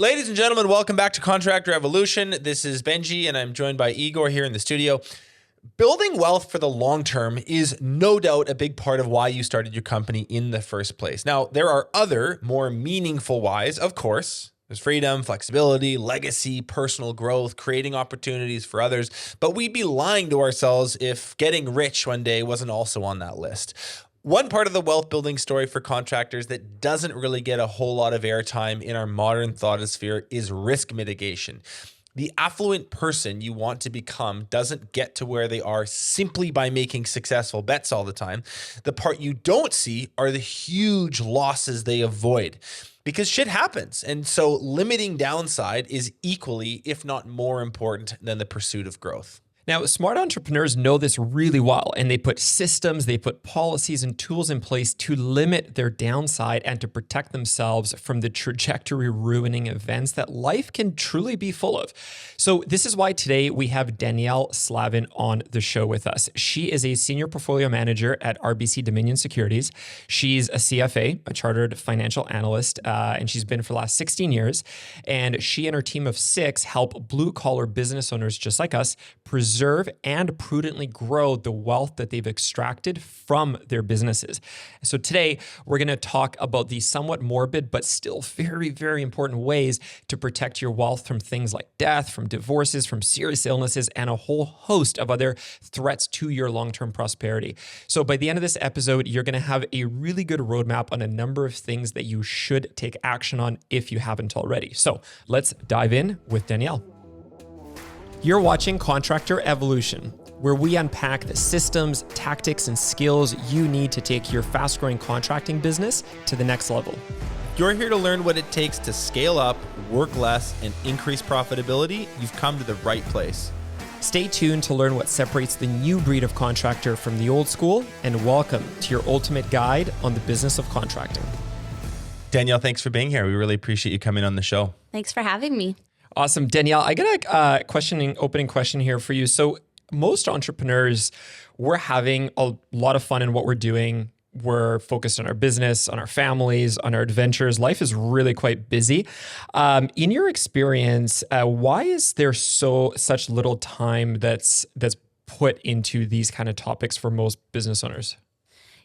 Ladies and gentlemen, welcome back to Contractor Evolution. This is Benji, and I'm joined by Igor here in the studio. Building wealth for the long term is no doubt a big part of why you started your company in the first place. Now, there are other more meaningful whys, of course. There's freedom, flexibility, legacy, personal growth, creating opportunities for others. But we'd be lying to ourselves if getting rich one day wasn't also on that list. One part of the wealth building story for contractors that doesn't really get a whole lot of airtime in our modern thoughtosphere is risk mitigation. The affluent person you want to become doesn't get to where they are simply by making successful bets all the time. The part you don't see are the huge losses they avoid because shit happens. And so limiting downside is equally, if not more important than the pursuit of growth. Now, smart entrepreneurs know this really well, and they put systems, they put policies and tools in place to limit their downside and to protect themselves from the trajectory ruining events that life can truly be full of. So this is why today we have Danielle Slavin on the show with us. She is a senior portfolio manager at RBC Dominion Securities. She's a CFA, a chartered financial analyst, and she's been for the last 16 years. And she and her team of 6 help blue-collar business owners just like us preserve and prudently grow the wealth that they've extracted from their businesses. So today, we're going to talk about the somewhat morbid, but still very, very important ways to protect your wealth from things like death, from divorces, from serious illnesses, and a whole host of other threats to your long-term prosperity. So by the end of this episode, you're going to have a really good roadmap on a number of things that you should take action on if you haven't already. So let's dive in with Danielle. You're watching Contractor Evolution, where we unpack the systems, tactics, and skills you need to take your fast-growing contracting business to the next level. You're here to learn what it takes to scale up, work less, and increase profitability. You've come to the right place. Stay tuned to learn what separates the new breed of contractor from the old school, and welcome to your ultimate guide on the business of contracting. Danielle, thanks for being here. We really appreciate you coming on the show. Thanks for having me. Awesome. Danielle, I got a opening question here for you. So most entrepreneurs, we're having a lot of fun in what we're doing. We're focused on our business, on our families, on our adventures. Life is really quite busy. In your experience, why is there such little time that's put into these kind of topics for most business owners?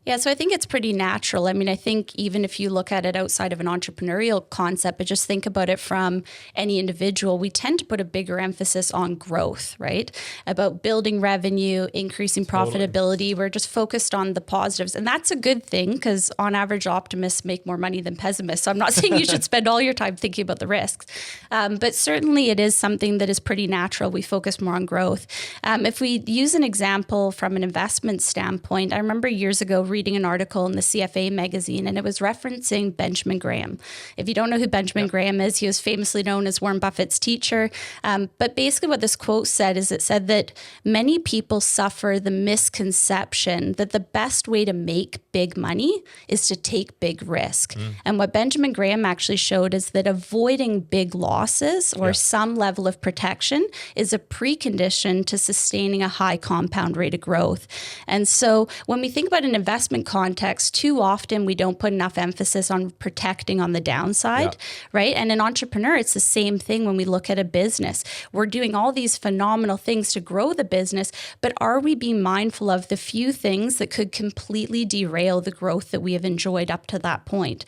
Yeah, so I think it's pretty natural. I mean, I think even if you look at it outside of an entrepreneurial concept, but just think about it from any individual, we tend to put a bigger emphasis on growth, right? About building revenue, increasing profitability. We're just focused on the positives. And that's a good thing because on average, optimists make more money than pessimists. So I'm not saying you should spend all your time thinking about the risks. But certainly it is something that is pretty natural. We focus more on growth. If we use an example from an investment standpoint, I remember years ago reading an article in the CFA magazine, and it was referencing Benjamin Graham. If you don't know who Benjamin Graham is, he was famously known as Warren Buffett's teacher. But basically what this quote said is it said that many people suffer the misconception that the best way to make big money is to take big risk. And what Benjamin Graham actually showed is that avoiding big losses or some level of protection is a precondition to sustaining a high compound rate of growth. And so when we think about an investment context, too often we don't put enough emphasis on protecting on the downside, right? And an entrepreneur, it's the same thing when we look at a business. We're doing all these phenomenal things to grow the business, but are we being mindful of the few things that could completely derail the growth that we have enjoyed up to that point?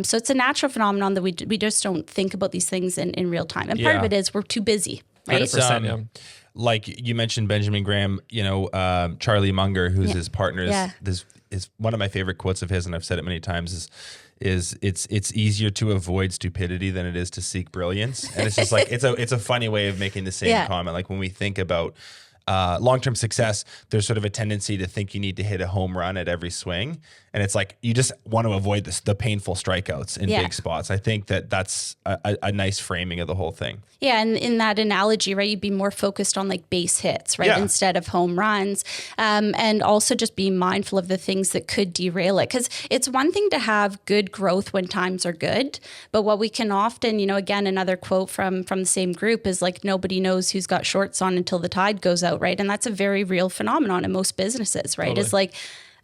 So it's a natural phenomenon that we just don't think about these things in real time. And part of it is we're too busy, right? 100%, like you mentioned Benjamin Graham, Charlie Munger, who's his partner, this is one of my favorite quotes of his, and I've said it many times, is it's easier to avoid stupidity than it is to seek brilliance. And it's just like it's a funny way of making the same comment. Like when we think about long-term success, there's sort of a tendency to think you need to hit a home run at every swing. And it's like, you just want to avoid the painful strikeouts in big spots. I think that's a nice framing of the whole thing. Yeah. And in that analogy, right, you'd be more focused on like base hits, right? Instead of home runs. And also just be mindful of the things that could derail it. Because it's one thing to have good growth when times are good. But what we can often, again, another quote from the same group is like, nobody knows who's got shorts on until the tide goes out, right? And that's a very real phenomenon in most businesses, right? Totally. It's like,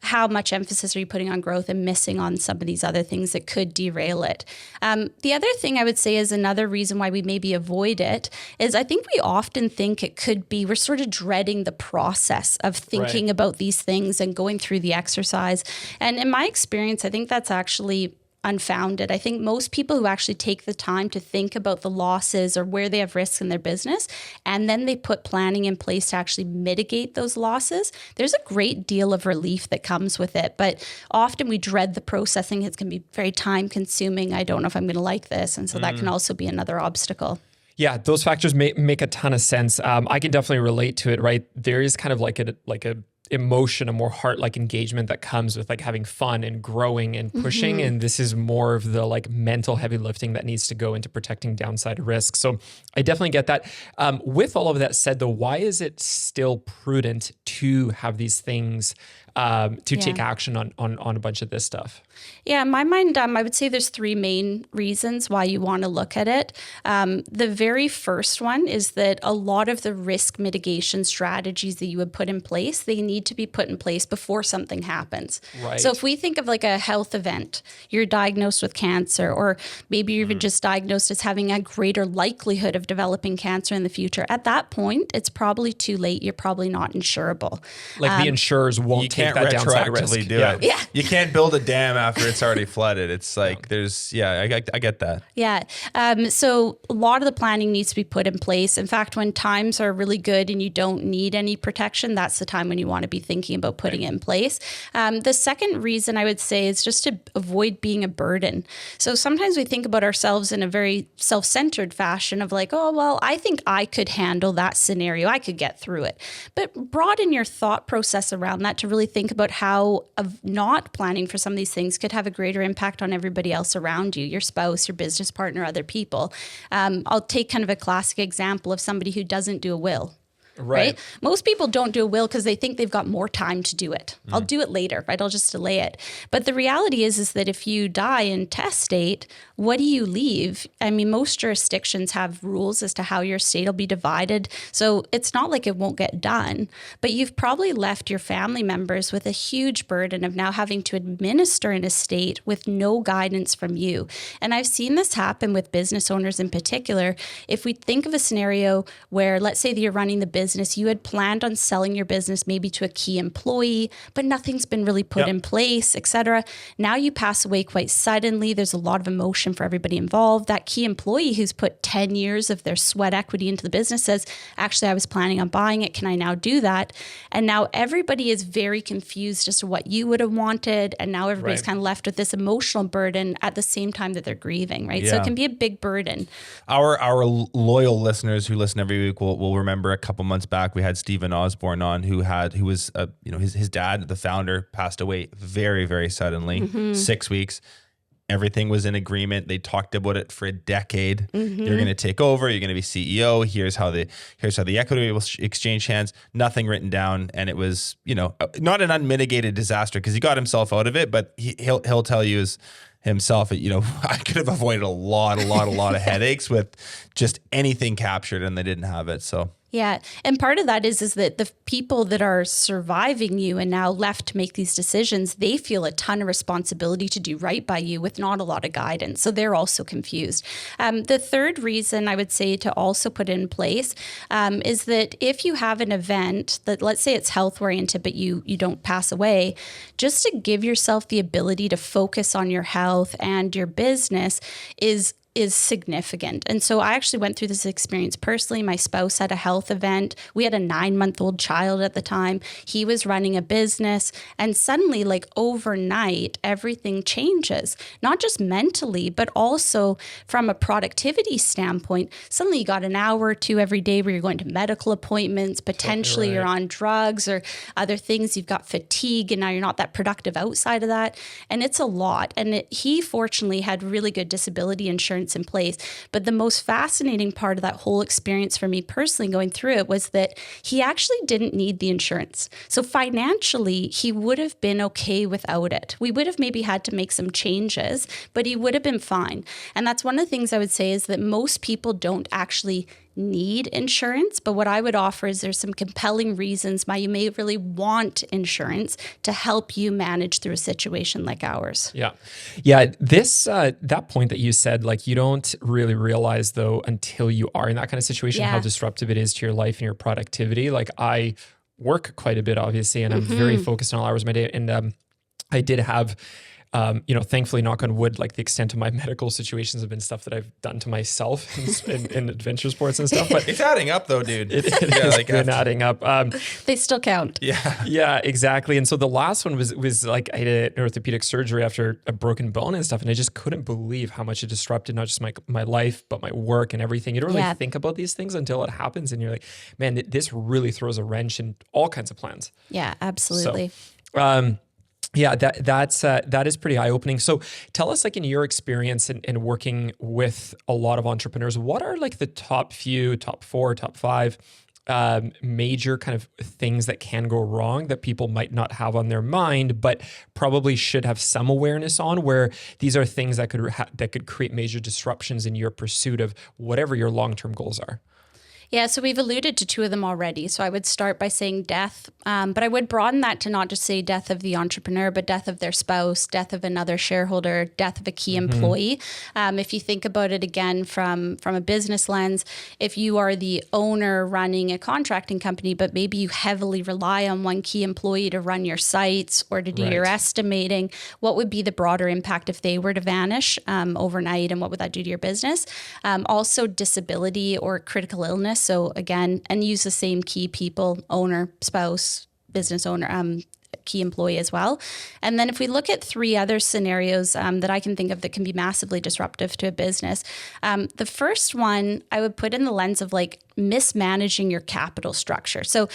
how much emphasis are you putting on growth and missing on some of these other things that could derail it. The other thing I would say is another reason why we maybe avoid it is I think we often think it could be, we're sort of dreading the process of thinking about these things and going through the exercise. And in my experience, I think that's actually unfounded. I think most people who actually take the time to think about the losses or where they have risks in their business, and then they put planning in place to actually mitigate those losses, there's a great deal of relief that comes with it. But often we dread the processing. It's going to be very time consuming. I don't know if I'm going to like this. And so that can also be another obstacle. Yeah, those factors make a ton of sense. I can definitely relate to it, right? There is kind of like a emotion, a more heart-like engagement that comes with like having fun and growing and pushing. And this is more of the like mental heavy lifting that needs to go into protecting downside risk. So I definitely get that. With all of that said though, why is it still prudent to have these things, take action on a bunch of this stuff? Yeah, in my mind, I would say there's three main reasons why you want to look at it. The very first one is that a lot of the risk mitigation strategies that you would put in place, they need to be put in place before something happens. Right. So if we think of like a health event, you're diagnosed with cancer, or maybe you're even just diagnosed as having a greater likelihood of developing cancer in the future. At that point, it's probably too late. You're probably not insurable. Like the insurers won't take that downside risk. Do it. Yeah. You can't build a dam after it's already flooded. It's like I get that. Yeah. So a lot of the planning needs to be put in place. In fact, when times are really good and you don't need any protection, that's the time when you want to be thinking about putting it in place. The second reason I would say is just to avoid being a burden. So sometimes we think about ourselves in a very self-centered fashion of like, oh, well, I think I could handle that scenario. I could get through it. But broaden your thought process around that to really think about how not planning for some of these things could have a greater impact on everybody else around you, your spouse, your business partner, other people. I'll take kind of a classic example of somebody who doesn't do a will. Right. Most people don't do a will because they think they've got more time to do it. I'll do it later, right? I'll just delay it. But the reality is that if you die in testate, what do you leave? I mean, most jurisdictions have rules as to how your estate will be divided. So it's not like it won't get done, but you've probably left your family members with a huge burden of now having to administer an estate with no guidance from you. And I've seen this happen with business owners in particular. If we think of a scenario where, let's say that you're running the business, you had planned on selling your business maybe to a key employee, but nothing's been really put in place, et cetera. Now you pass away quite suddenly. There's a lot of emotion for everybody involved. That key employee who's put 10 years of their sweat equity into the business says, actually, I was planning on buying it. Can I now do that? And now everybody is very confused as to what you would have wanted. And now everybody's kind of left with this emotional burden at the same time that they're grieving, right? So it can be a big burden. Our loyal listeners who listen every week will remember a couple months back we had Stephen Osborne on who was his dad, the founder, passed away very, very suddenly. 6 weeks. Everything was in agreement. They talked about it for a decade. You're going to take over. You're going to be CEO. Here's how the equity will exchange hands. Nothing written down, and it was not an unmitigated disaster because he got himself out of it. But he'll tell you himself, I could have avoided a lot of headaches with just anything captured, and they didn't have it. So. Yeah. And part of that is that the people that are surviving you and now left to make these decisions, they feel a ton of responsibility to do right by you with not a lot of guidance. So they're also confused. The third reason I would say to also put in place is that if you have an event that, let's say it's health oriented, but you don't pass away, just to give yourself the ability to focus on your health and your business is significant. And so I actually went through this experience personally. My spouse had a health event. We had a 9-month-old child at the time. He was running a business, and suddenly, like overnight, everything changes, not just mentally, but also from a productivity standpoint. Suddenly you got an hour or two every day where you're going to medical appointments, potentially you're on drugs or other things. You've got fatigue, and now you're not that productive outside of that. And it's a lot. And he fortunately had really good disability insurance in place. But the most fascinating part of that whole experience for me personally going through it was that he actually didn't need the insurance. So financially, he would have been okay without it. We would have maybe had to make some changes, but he would have been fine. And that's one of the things I would say is that most people don't actually need insurance, but what I would offer is there's some compelling reasons why you may really want insurance to help you manage through a situation like ours. Yeah. Yeah. This, that point that you said, like, you don't really realize though, until you are in that kind of situation, how disruptive it is to your life and your productivity. Like, I work quite a bit, obviously, and I'm very focused on all hours of my day. And I did have, thankfully, knock on wood, like the extent of my medical situations have been stuff that I've done to myself in adventure sports and stuff. But It's adding up though, dude. it has been adding up. They still count. Yeah. Yeah, exactly. And so the last one was like, I had an orthopedic surgery after a broken bone and stuff. And I just couldn't believe how much it disrupted not just my life, but my work and everything. You don't really think about these things until it happens. And you're like, man, this really throws a wrench in all kinds of plans. Yeah, absolutely. So, yeah, that is pretty eye-opening. So tell us, like, in your experience in working with a lot of entrepreneurs, what are like the top 4, top 5 major kind of things that can go wrong that people might not have on their mind, but probably should have some awareness on, where these are things that could create major disruptions in your pursuit of whatever your long-term goals are? Yeah, so we've alluded to 2 of them already. So I would start by saying death, but I would broaden that to not just say death of the entrepreneur, but death of their spouse, death of another shareholder, death of a key employee. If you think about it again from a business lens, if you are the owner running a contracting company, but maybe you heavily rely on one key employee to run your sites or to do your estimating, what would be the broader impact if they were to vanish overnight, and what would that do to your business? Also, disability or critical illness. So again, and use the same key people, owner, spouse, business owner, key employee as well. And then if we look at 3 other scenarios that I can think of that can be massively disruptive to a business, the first one I would put in the lens of like mismanaging your capital structure. So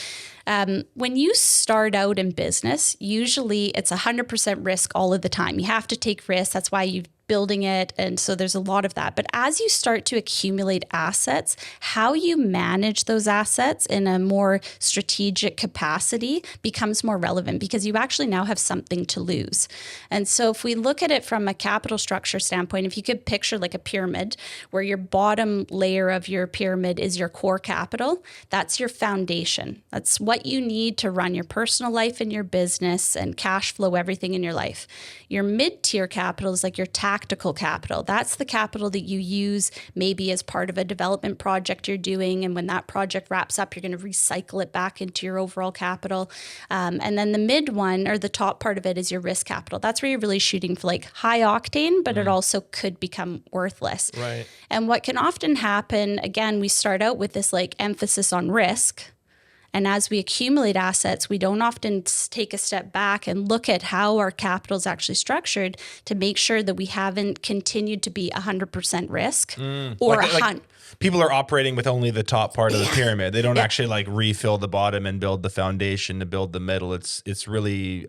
when you start out in business, usually it's 100% risk all of the time. You have to take risks. That's why you're building it. And so there's a lot of that. But as you start to accumulate assets, how you manage those assets in a more strategic capacity becomes more relevant, because you actually now have something to lose. And so if we look at it from a capital structure standpoint, if you could picture like a pyramid where your bottom layer of your pyramid is your core capital, that's your foundation. That's what you need to run your personal life and your business and cash flow everything in your life. Your mid-tier capital is like your tactical capital. That's the capital that you use maybe as part of a development project you're doing. And when that project wraps up, you're going to recycle it back into your overall capital. And then the mid one, or the top part of it, is your risk capital. That's where you're really shooting for like high octane, but it also could become worthless. Right. And what can often happen, again, we start out with this like emphasis on risk. And as we accumulate assets, we don't often take a step back and look at how our capital is actually structured to make sure that we haven't continued to be 100% risk or like people are operating with only the top part of the pyramid. They don't actually like refill the bottom and build the foundation to build the middle. It's really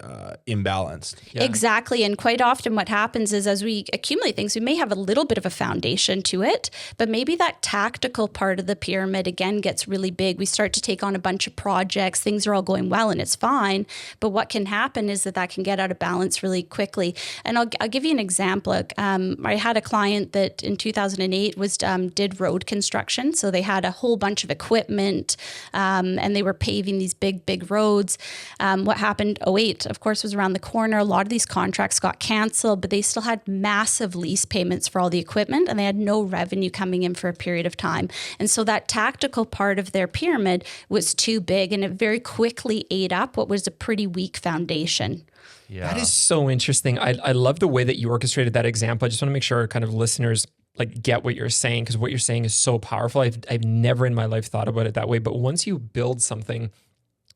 imbalanced. Yeah. Exactly. And quite often what happens is as we accumulate things, we may have a little bit of a foundation to it, but maybe that tactical part of the pyramid again gets really big. We start to take on a bunch of projects. Things are all going well and it's fine. But what can happen is that can get out of balance really quickly. And I'll give you an example. I had a client that in 2008 did road construction. So they had a whole bunch of equipment and they were paving these big roads. What happened 2008, of course, was around the corner. A lot of these contracts got canceled, but they still had massive lease payments for all the equipment and they had no revenue coming in for a period of time. And so that tactical part of their pyramid was too big and it very quickly ate up what was a pretty weak foundation. Yeah. That is so interesting. I love the way that you orchestrated that example. I just want to make sure kind of listeners like get what you're saying, because what you're saying is so powerful. I've never in my life thought about it that way. But once you build something,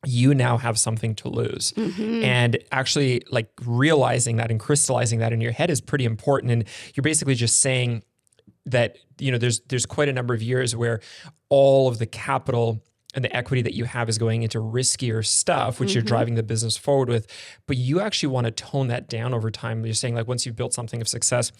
you now have something to lose. And actually like realizing that and crystallizing that in your head is pretty important. And you're basically just saying that, you know, there's quite a number of years where all of the capital and the equity that you have is going into riskier stuff, which you're driving the business forward with. But you actually want to tone that down over time. You're saying like once you've built something of success,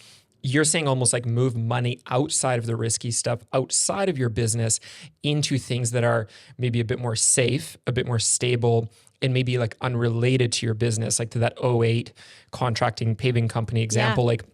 you're saying almost like move money outside of the risky stuff, outside of your business into things that are maybe a bit more safe, a bit more stable, and maybe like unrelated to your business, like to that '08 contracting paving company example. Like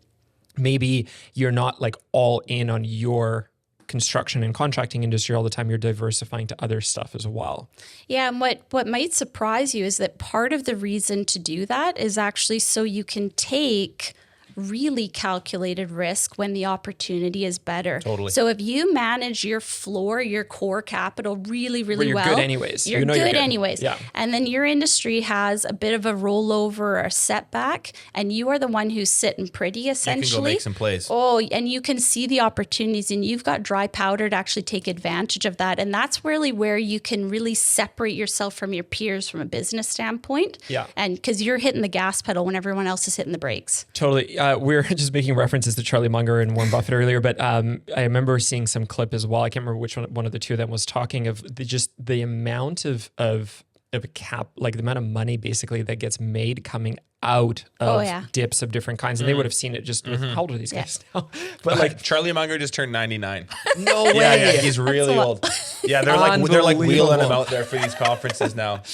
maybe you're not like all in on your construction and contracting industry all the time, you're diversifying to other stuff as well. Yeah, and what might surprise you is that part of the reason to do that is actually so you can take really calculated risk when the opportunity is better. Totally. So if you manage your floor, your core capital really, really Well, you're good anyways. You're You know good you're good. anyways. Yeah. And then your industry has a bit of a rollover or a setback, and you are the one who's sitting pretty essentially. You can go make some plays. Oh, and you can see the opportunities, and you've got dry powder to actually take advantage of that. And that's really where you can really separate yourself from your peers from a business standpoint. Yeah. And because you're hitting the gas pedal when everyone else is hitting the brakes. Totally. We're just making references to Charlie Munger and Warren Buffett earlier, but I remember seeing some clip as well. I can't remember which one of the two of them was talking of just the amount of a cap, like the amount of money basically that gets made coming out of dips of different kinds. And they would have seen it just with, how old are these guys now? But like Charlie Munger just turned 99. no way. Yeah, he's really old. Yeah, they're like wheeling him out there for these conferences now.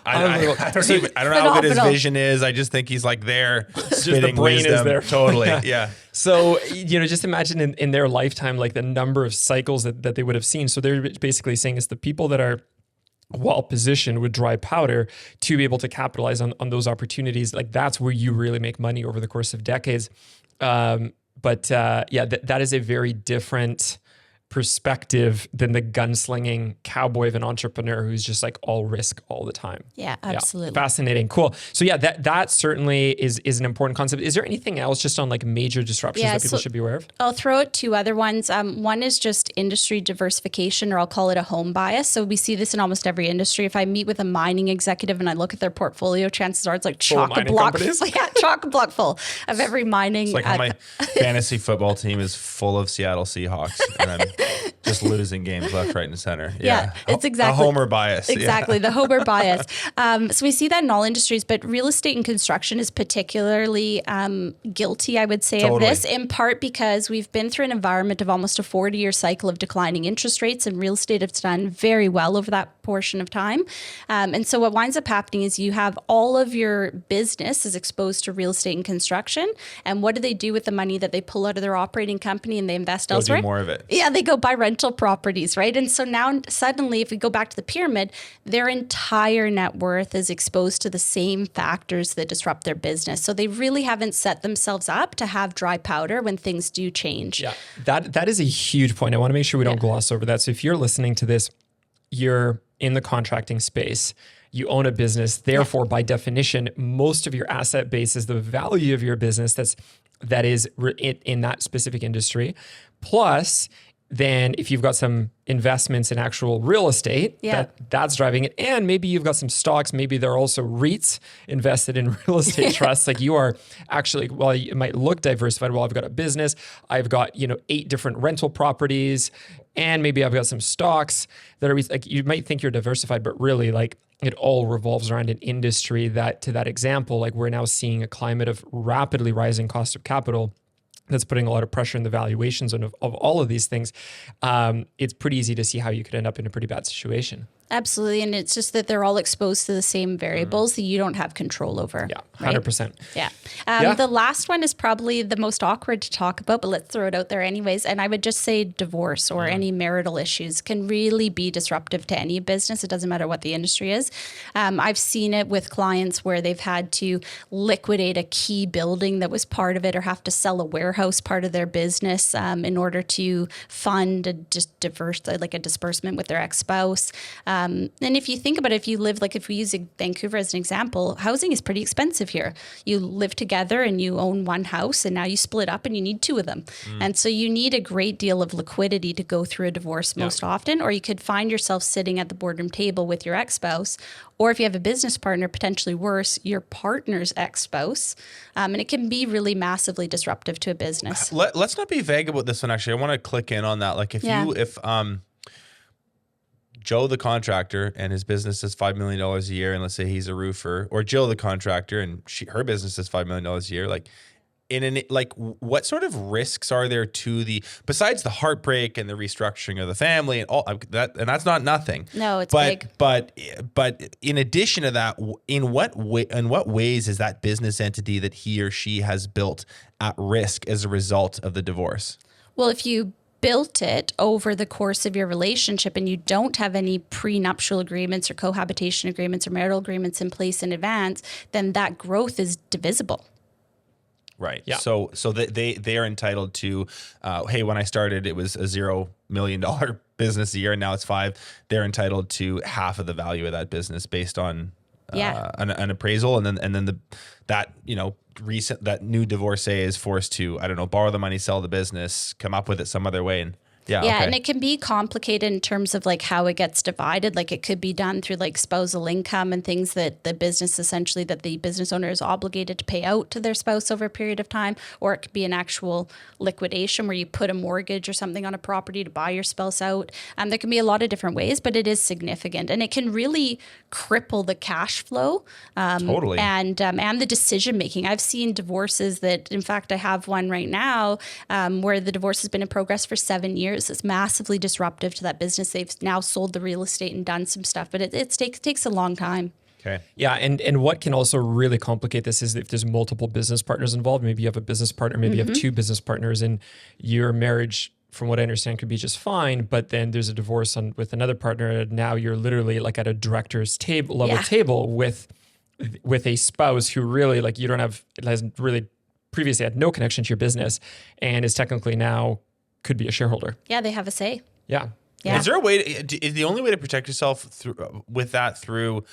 I don't know how good his vision is. I just think he's like there spitting the brain wisdom. is there. Totally. Yeah. So, just imagine in their lifetime, like the number of cycles that they would have seen. So they're basically saying it's the people that are well positioned with dry powder to be able to capitalize on those opportunities. Like that's where you really make money over the course of decades. That is a very different perspective than the gunslinging cowboy of an entrepreneur who's just like all risk all the time. Yeah, absolutely. Yeah, fascinating. Cool. So yeah, that certainly is an important concept. Is there anything else just on like major disruptions that people should be aware of? I'll throw out two other ones. One is just industry diversification, or I'll call it a home bias. So we see this in almost every industry. If I meet with a mining executive and I look at their portfolio, chances are it's like chock-a-block full of every mining. It's like how my fantasy football team is full of Seattle Seahawks and I'm just losing games left, right, and center. Yeah, it's exactly a homer bias. Exactly, the homer bias. So we see that in all industries, but real estate and construction is particularly guilty, I would say, of this, in part because we've been through an environment of almost a 40-year cycle of declining interest rates, and real estate has done very well over that portion of time. And so what winds up happening is you have all of your business is exposed to real estate and construction. And what do they do with the money that they pull out of their operating company and they invest elsewhere? Do more of it. Yeah, they go buy rental properties, right? And so now suddenly, if we go back to the pyramid, their entire net worth is exposed to the same factors that disrupt their business. So they really haven't set themselves up to have dry powder when things do change. Yeah, that is a huge point. I want to make sure we don't gloss over that. So if you're listening to this, you're in the contracting space, you own a business, therefore by definition, most of your asset base is the value of your business that is in that specific industry. Plus, then if you've got some investments in actual real estate, that's driving it. And maybe you've got some stocks, maybe there are also REITs invested in real estate trusts. Like you are actually, well, it might look diversified. Well, I've got a business, I've got, 8 different rental properties, and maybe I've got some stocks that are like, you might think you're diversified, but really like it all revolves around an industry that, to that example, like we're now seeing a climate of rapidly rising cost of capital that's putting a lot of pressure on the valuations of all of these things. It's pretty easy to see how you could end up in a pretty bad situation. Absolutely. And it's just that they're all exposed to the same variables that you don't have control over. Yeah, 100%. Right? Yeah. The last one is probably the most awkward to talk about, but let's throw it out there anyways. And I would just say divorce or any marital issues can really be disruptive to any business. It doesn't matter what the industry is. I've seen it with clients where they've had to liquidate a key building that was part of it, or have to sell a warehouse part of their business in order to fund a disbursement with their ex-spouse. And if you think about it, if we use Vancouver as an example, housing is pretty expensive here. You live together and you own one house, and now you split up and you need 2 of them. And so you need a great deal of liquidity to go through a divorce most often, or you could find yourself sitting at the boardroom table with your ex-spouse, or if you have a business partner, potentially worse, your partner's ex-spouse. And it can be really massively disruptive to a business. Let's not be vague about this one, actually. I want to click in on that. Like if Joe the contractor and his business is $5 million a year, and let's say he's a roofer, or Jill the contractor and her business is $5 million a year, what sort of risks are there to besides the heartbreak and the restructuring of the family and all that, and that's not nothing. No, it's big. But in addition to that, in what ways is that business entity that he or she has built at risk as a result of the divorce? Well, if you built it over the course of your relationship and you don't have any prenuptial agreements or cohabitation agreements or marital agreements in place in advance, then that growth is divisible. Right. Yeah. So they are entitled to, hey, when I started, it was a $0 million business a year, and now it's $5 million. They're entitled to half of the value of that business based on an appraisal, and then that new divorcee is forced to, I don't know, borrow the money, sell the business, come up with it some other way, and and it can be complicated in terms of like how it gets divided. Like it could be done through like spousal income and things that the business owner is obligated to pay out to their spouse over a period of time, or it could be an actual liquidation where you put a mortgage or something on a property to buy your spouse out. There can be a lot of different ways, but it is significant, and it can really cripple the cash flow totally and the decision making. I've seen divorces that, in fact, I have one right now where the divorce has been in progress for 7 years. It's massively disruptive to that business. They've now sold the real estate and done some stuff, but it takes a long time. Okay. Yeah, and what can also really complicate this is if there's multiple business partners involved. Maybe you have a business partner, maybe you have two business partners, and your marriage, from what I understand, could be just fine. But then there's a divorce with another partner, and now you're literally like at a director's table with a spouse who really has really previously had no connection to your business and is technically now could be a shareholder. Yeah, they have a say. Yeah. Is there a way is the only way to protect yourself through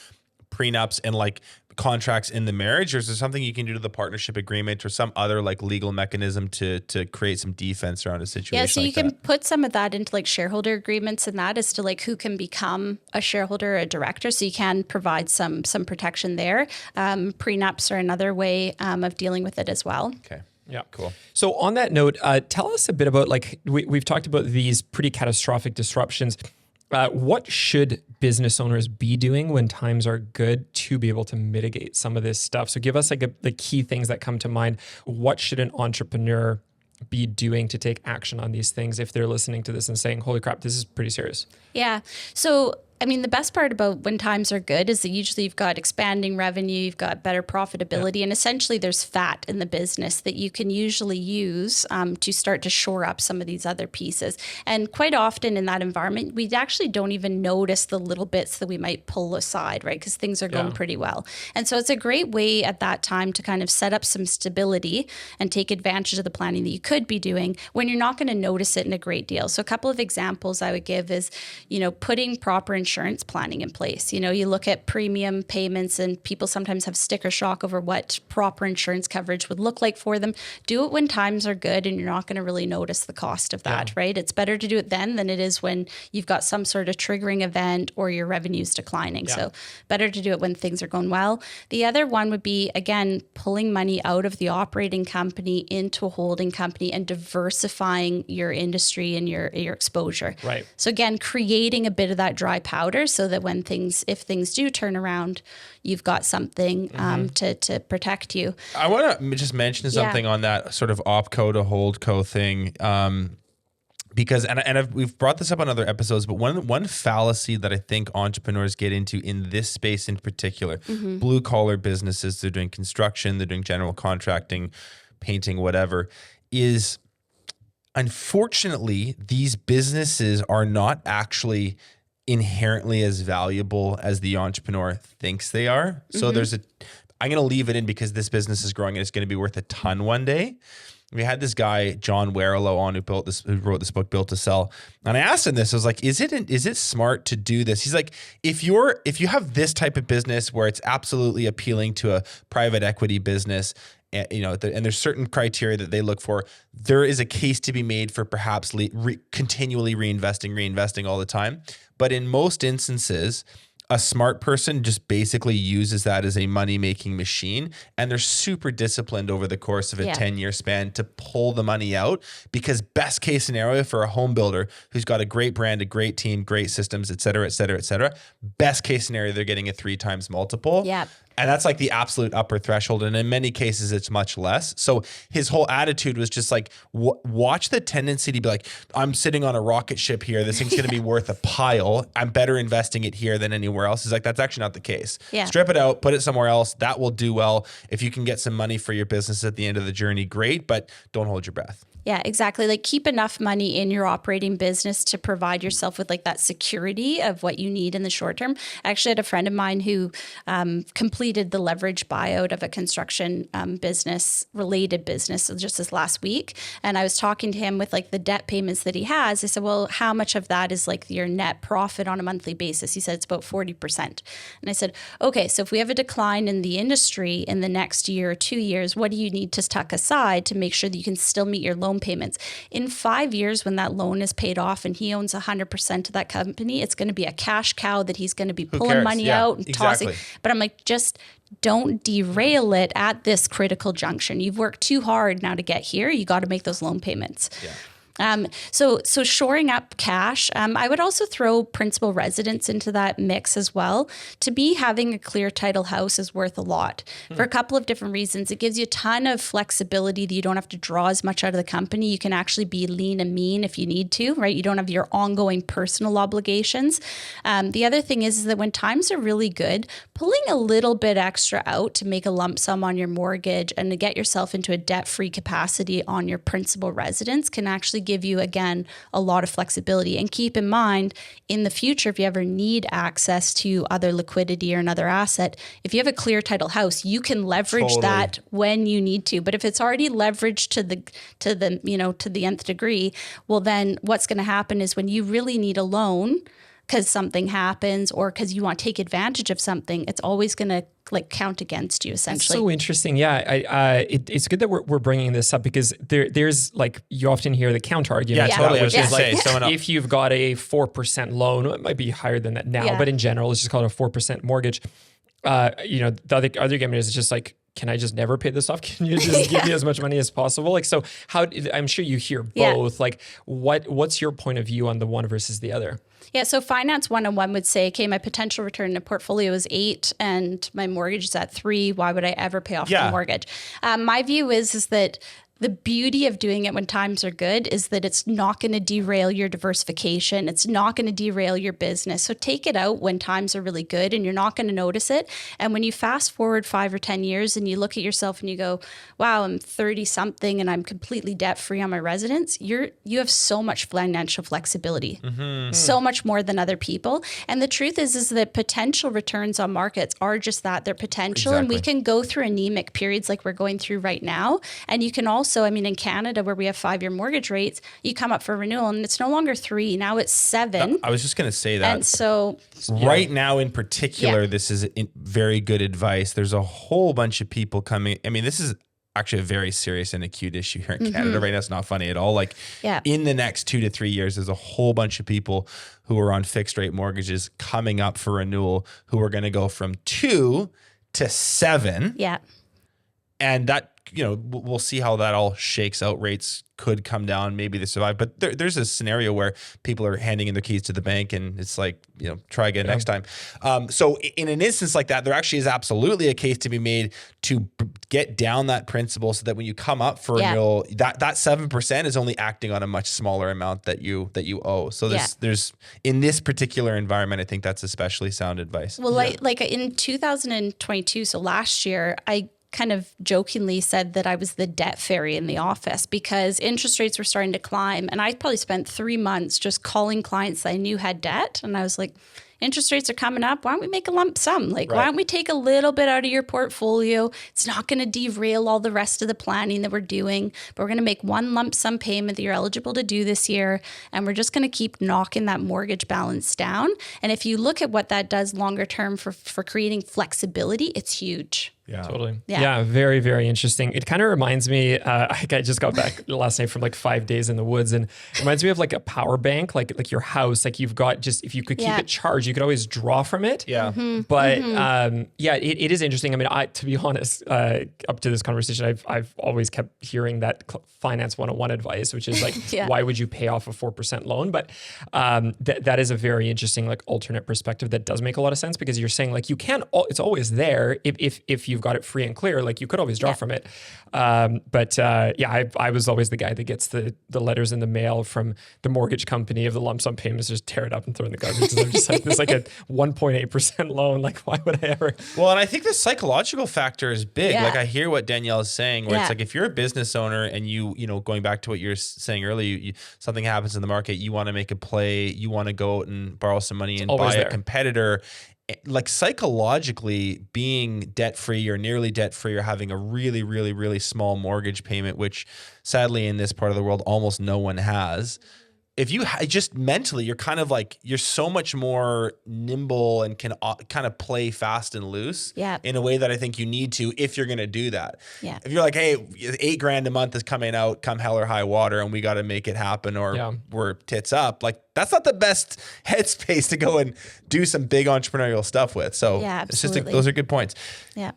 prenups and like contracts in the marriage, or is there something you can do to the partnership agreement or some other like legal mechanism to create some defense around a situation? Yeah, so like you can put some of that into like shareholder agreements, and that is to like who can become a shareholder or a director. So you can provide some protection there. Prenups are another way of dealing with it as well. Okay. Yeah. Cool. So on that note, tell us a bit about like, we've talked about these pretty catastrophic disruptions. What should business owners be doing when times are good to be able to mitigate some of this stuff? So give us like the key things that come to mind. What should an entrepreneur be doing to take action on these things if they're listening to this and saying, holy crap, this is pretty serious? Yeah. So I mean, the best part about when times are good is that usually you've got expanding revenue, you've got better profitability, and essentially there's fat in the business that you can usually use to start to shore up some of these other pieces. And quite often in that environment, we actually don't even notice the little bits that we might pull aside, right? Because things are going pretty well. And so it's a great way at that time to kind of set up some stability and take advantage of the planning that you could be doing when you're not going to notice it in a great deal. So a couple of examples I would give is, putting proper insurance planning in place. You look at premium payments, and people sometimes have sticker shock over what proper insurance coverage would look like for them. Do it when times are good and you're not going to really notice the cost of that, right? It's better to do it then than it is when you've got some sort of triggering event or your revenue's declining. Yeah. So better to do it when things are going well. The other one would be, again, pulling money out of the operating company into a holding company and diversifying your industry and your exposure. Right. So again, creating a bit of that dry powder so that if things do turn around, you've got something to protect you. I want to just mention something on that sort of opco to holdco thing, because we've brought this up on other episodes, but one fallacy that I think entrepreneurs get into in this space in particular, blue collar businesses, they're doing construction, they're doing general contracting, painting, whatever, is unfortunately these businesses are not actually inherently as valuable as the entrepreneur thinks they are. So I'm going to leave it in because this business is growing and it's going to be worth a ton one day. We had this guy, John Warrillow, on who wrote this book, Built to Sell. And I asked him this, I was like, is it smart to do this? He's like, if you have this type of business where it's absolutely appealing to a private equity business, and there's certain criteria that they look for, there is a case to be made for perhaps continually reinvesting all the time. But in most instances, a smart person just basically uses that as a money-making machine, and they're super disciplined over the course of a 10-year span to pull the money out, because best case scenario for a home builder who's got a great brand, a great team, great systems, et cetera, best case scenario, they're getting a 3 times multiple. Yeah. And that's like the absolute upper threshold. And in many cases, it's much less. So his whole attitude was just like, watch the tendency to be like, I'm sitting on a rocket ship here. This thing's going to be worth a pile. I'm better investing it here than anywhere else. He's like, that's actually not the case. Yeah. Strip it out, put it somewhere else. That will do well. If you can get some money for your business at the end of the journey, great, but don't hold your breath. Yeah, exactly. Like keep enough money in your operating business to provide yourself with like that security of what you need in the short term. I actually had a friend of mine who completed the leverage buyout of a construction related business just this last week. And I was talking to him with like the debt payments that he has. I said, well, how much of that is like your net profit on a monthly basis? He said it's about 40%. And I said, okay, so if we have a decline in the industry in the next year or 2 years, what do you need to tuck aside to make sure that you can still meet your loan payments? In 5 years, when that loan is paid off and he owns 100% of that company, it's going to be a cash cow that he's going to be pulling money out and tossing. But I'm like, just don't derail it at this critical junction. You've worked too hard now to get here. You got to make those loan payments. Yeah. So shoring up cash, I would also throw principal residence into that mix as well. To me, having a clear title house is worth a lot for a couple of different reasons. It gives you a ton of flexibility that you don't have to draw as much out of the company. You can actually be lean and mean if you need to, right? You don't have your ongoing personal obligations. The other thing is that when times are really good, pulling a little bit extra out to make a lump sum on your mortgage and to get yourself into a debt-free capacity on your principal residence can actually give you, again, a lot of flexibility. And keep in mind, in the future, if you ever need access to other liquidity or another asset, if you have a clear title house, you can leverage that when you need to. But if it's already leveraged to the nth degree, well, then what's going to happen is when you really need a loan because something happens or because you want to take advantage of something, it's always going to like count against you essentially. It's so interesting. Yeah. It's good that we're bringing this up because there's like, you often hear the counter argument. Yeah, totally. Which is like, if you've got a 4% loan, it might be higher than that now, but in general, let's just call it a 4% mortgage. The other argument is just like, can I just never pay this off? Can you just give me as much money as possible? Like, so I'm sure you hear both, like what's your point of view on the one versus the other? Yeah, so Finance 101 would say, okay, my potential return in a portfolio is 8 and my mortgage is at 3. Why would I ever pay off the mortgage? My view is that the beauty of doing it when times are good is that it's not going to derail your diversification. It's not going to derail your business. So take it out when times are really good and you're not going to notice it. And when you fast forward 5 or 10 years and you look at yourself and you go, wow, I'm 30 something and I'm completely debt free on my residence. You have so much financial flexibility, so much more than other people. And the truth is that potential returns on markets are just that, they're potential. And we can go through anemic periods like we're going through right now. And you can also, in Canada, where we have 5-year mortgage rates, you come up for renewal and it's no longer 3. Now it's 7. I was just going to say that. And so right now in particular, this is very good advice. There's a whole bunch of people coming. This is actually a very serious and acute issue here in Canada right now. It's not funny at all. Like in the next 2 to 3 years, there's a whole bunch of people who are on fixed rate mortgages coming up for renewal who are going to go from 2 to 7. Yeah. And that, we'll see how that all shakes out. Rates could come down, maybe they survive. But there's a scenario where people are handing in their keys to the bank and it's like, try again next time. So in an instance like that, there actually is absolutely a case to be made to get down that principal so that when you come up for renewal, that 7% is only acting on a much smaller amount that you owe. So there's in this particular environment, I think that's especially sound advice. Well, like in 2022, so last year, I kind of jokingly said that I was the debt fairy in the office because interest rates were starting to climb. And I probably spent 3 months just calling clients that I knew had debt. And I was like, interest rates are coming up. Why don't we make a lump sum? Why don't we take a little bit out of your portfolio? It's not going to derail all the rest of the planning that we're doing, but we're going to make one lump sum payment that you're eligible to do this year. And we're just going to keep knocking that mortgage balance down. And if you look at what that does longer term for creating flexibility, it's huge. Yeah, totally. Yeah, very, very interesting. It kind of reminds me, I just got back last night from like 5 days in the woods and it reminds me of like a power bank, like your house, like you've got just, if you could keep it charged, you could always draw from it. Yeah. But it is interesting. To be honest, up to this conversation, I've always kept hearing that Finance 101 advice, which is like, why would you pay off a 4% loan? But that is a very interesting like alternate perspective that does make a lot of sense because you're saying like, you can, it's always there if you've got it free and clear, like you could always draw from it. I was always the guy that gets the letters in the mail from the mortgage company of the lump sum payments, just tear it up and throw it in the garbage. I'm just like, this like a 1.8% loan. Like, why would I ever? Well, and I think the psychological factor is big. Yeah. Like I hear what Danielle is saying, where Yeah. it's like if you're a business owner and you know, going back to what you were saying earlier, something happens in the market, you want to make a play, you want to go out and borrow some money and always buy a there. competitor. Like psychologically being debt free or nearly debt free or having a really, really, really small mortgage payment, which sadly in this part of the world almost no one has. If you just mentally, you're kind of like, you're so much more nimble and can kind of play fast and loose in a way that I think you need to if you're going to do that. Yeah. If you're like, hey, $8,000 a month is coming out, come hell or high water, and we got to make it happen or we're tits up. Like that's not the best headspace to go and do some big entrepreneurial stuff with. So it's just those are good points. Yeah.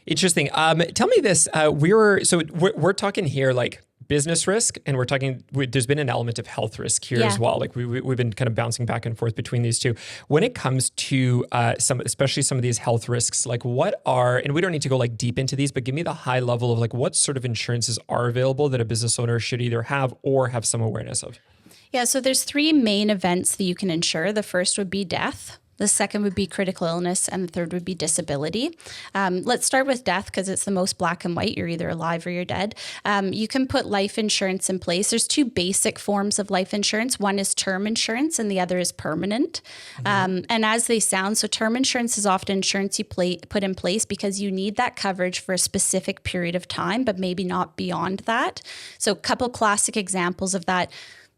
Interesting. Tell me this. We're talking here like business risk, and we're talking. There's been an element of health risk here as well. Like we've been kind of bouncing back and forth between these two. When it comes to especially some of these health risks, like what are, and we don't need to go like deep into these, but give me the high level of like what sort of insurances are available that a business owner should either have or have some awareness of. Yeah, so there's 3 main events that you can insure. The first would be death. The second would be critical illness, and the third would be disability. Let's start with death because it's the most black and white. You're either alive or you're dead. You can put life insurance in place. There's 2 basic forms of life insurance. One is term insurance and the other is permanent. And as they sound, so term insurance is often insurance you put in place because you need that coverage for a specific period of time, but maybe not beyond that. So a couple classic examples of that.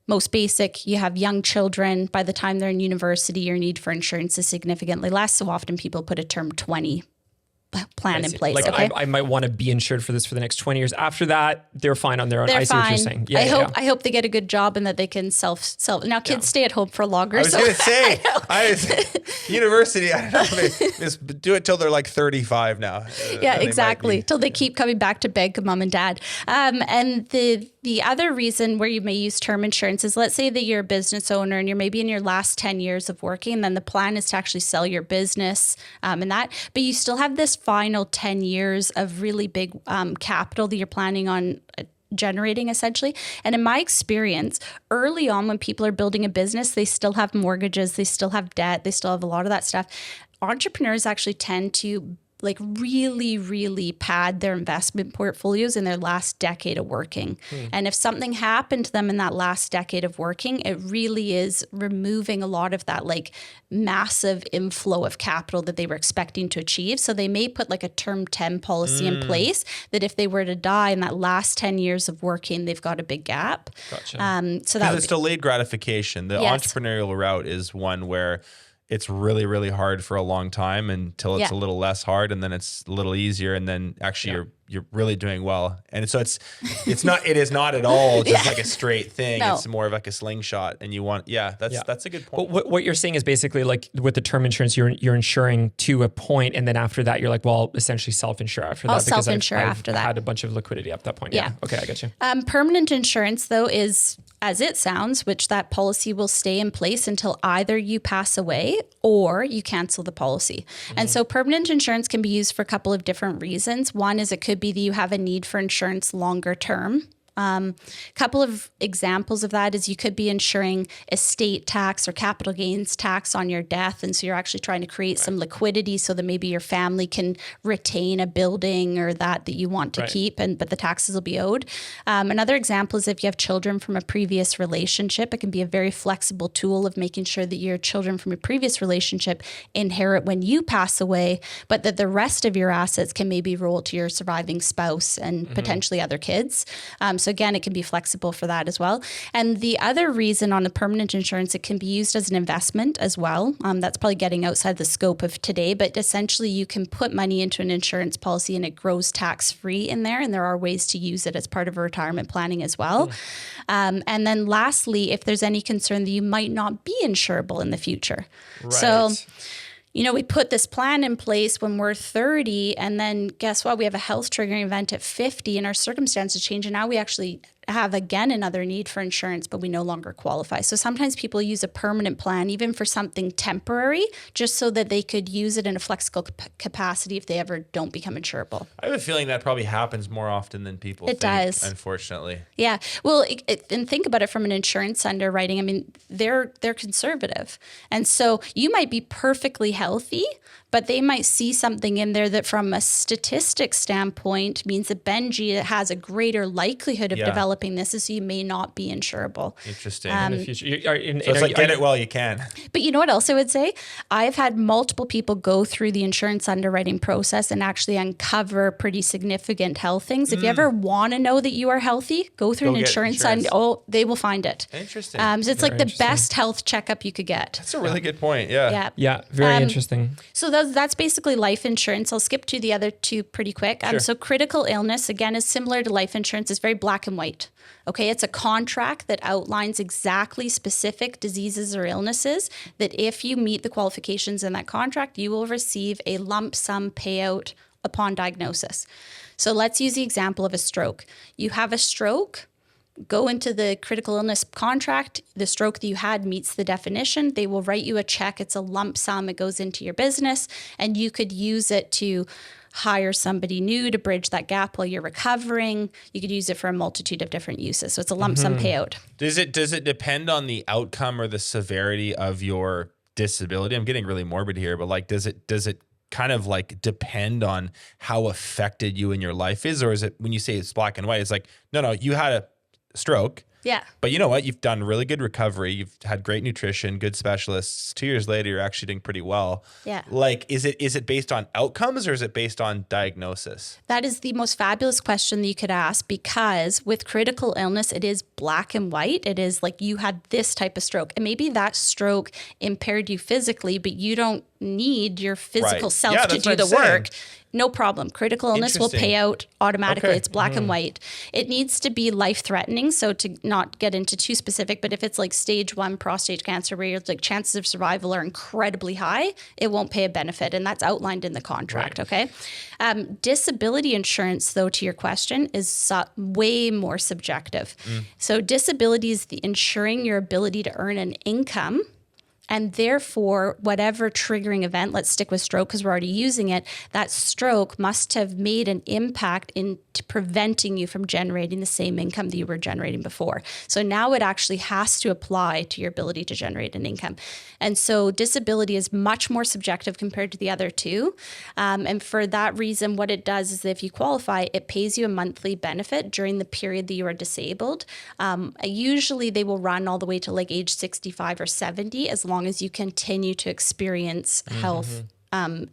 Most basic, you have young children. By the time they're in university, your need for insurance is significantly less. So often people put a term 20 plan in place. Like okay? I might want to be insured for this for the next 20 years. After that, they're fine on their own. They're I see fine. what you're saying. I hope they get a good job and that they can self. Now kids stay at home for longer. I was going to say, university, I don't know, just do it till they're like 35 now. Yeah, exactly. Till they keep coming back to beg mom and dad. And the other reason where you may use term insurance is, let's say that you're a business owner and you're maybe in your last 10 years of working, and then the plan is to actually sell your business and that, but you still have this final 10 years of really big capital that you're planning on generating essentially. And in my experience, early on when people are building a business, they still have mortgages, they still have debt, they still have a lot of that stuff. Entrepreneurs actually tend to like really, really pad their investment portfolios in their last decade of working. And if something happened to them in that last decade of working, it really is removing a lot of that like massive inflow of capital that they were expecting to achieve. So they may put like a term 10 policy in place that if they were to die in that last 10 years of working, they've got a big gap. Gotcha. So that it's delayed gratification. The entrepreneurial route is one where it's really, really hard for a long time until it's a little less hard, and then it's a little easier, and then actually you're really doing well. And so it is not at all just like a straight thing. No. It's more of like a slingshot, and you want that's a good point. But what you're saying is basically like with the term insurance, you're insuring to a point, and then after that you're like, well, essentially self-insure after that. I'll self-insure after that. Had a bunch of liquidity at that point. Yeah. Okay, I got you. Permanent insurance though is, as it sounds, which that policy will stay in place until either you pass away or you cancel the policy. And so permanent insurance can be used for a couple of different reasons. One is it could be that you have a need for insurance longer term. Couple of examples of that is you could be insuring estate tax or capital gains tax on your death. And so you're actually trying to create some liquidity so that maybe your family can retain a building or that you want to keep, but the taxes will be owed. Another example is if you have children from a previous relationship, it can be a very flexible tool of making sure that your children from a previous relationship inherit when you pass away, but that the rest of your assets can maybe roll to your surviving spouse and potentially other kids. So again, it can be flexible for that as well. And the other reason on a permanent insurance, it can be used as an investment as well. That's probably getting outside the scope of today, but essentially you can put money into an insurance policy and it grows tax-free in there. And there are ways to use it as part of a retirement planning as well. And then lastly, if there's any concern that you might not be insurable in the future. Right. So, you know, we put this plan in place when we're 30, and then guess what? We have a health triggering event at 50 and our circumstances change. And now we actually have again another need for insurance, but we no longer qualify. So sometimes people use a permanent plan, even for something temporary, just so that they could use it in a flexible capacity if they ever don't become insurable. I have a feeling that probably happens more often than people think. It does, unfortunately. Yeah. Well, and think about it from an insurance underwriting. I mean, they're conservative. And so you might be perfectly healthy, but they might see something in there that from a statistic standpoint means that Benji has a greater likelihood of developing this, so you may not be insurable. Interesting. In the future. So it's like get it while you can. But you know what else I would say? I've had multiple people go through the insurance underwriting process and actually uncover pretty significant health things. If you ever want to know that you are healthy, go through an insurance. They will find it. Interesting. So it's like the best health checkup you could get. That's a really good point. Yeah. Yeah. Very interesting. So that's basically life insurance. I'll skip to the other two pretty quick. So critical illness, again, is similar to life insurance. It's very black and white. Okay, it's a contract that outlines exactly specific diseases or illnesses that if you meet the qualifications in that contract, you will receive a lump sum payout upon diagnosis. So let's use the example of a stroke. You have a stroke. Go into the critical illness contract. The stroke that you had meets the definition. They will write you a check. It's a lump sum. It goes into your business, and you could use it to hire somebody new to bridge that gap while you're recovering. You could use it for a multitude of different uses. So it's a lump sum payout. Does it depend on the outcome or the severity of your disability? I'm getting really morbid here, but like, does it kind of like depend on how affected you in your life is? Or is it, when you say it's black and white, it's like, no, you had a stroke. Yeah. But you know what? You've done really good recovery. You've had great nutrition, good specialists. 2 years later, you're actually doing pretty well. Yeah. Like, is it based on outcomes or is it based on diagnosis? That is the most fabulous question that you could ask, because with critical illness, it is black and white. It is like you had this type of stroke, and maybe that stroke impaired you physically, but you don't need your physical self to do the work. No problem. Critical illness will pay out automatically. Okay. It's black and white. It needs to be life-threatening. So to not get into too specific, but if it's like stage 1 prostate cancer where your like chances of survival are incredibly high, it won't pay a benefit. And that's outlined in the contract, okay? Disability insurance, though, to your question, is way more subjective. So disability is the ensuring your ability to earn an income. And therefore, whatever triggering event, let's stick with stroke because we're already using it, that stroke must have made an impact into preventing you from generating the same income that you were generating before. So now it actually has to apply to your ability to generate an income. And so disability is much more subjective compared to the other two. And for that reason, what it does is that if you qualify, it pays you a monthly benefit during the period that you are disabled. Usually they will run all the way to like age 65 or 70, as long as you continue to experience health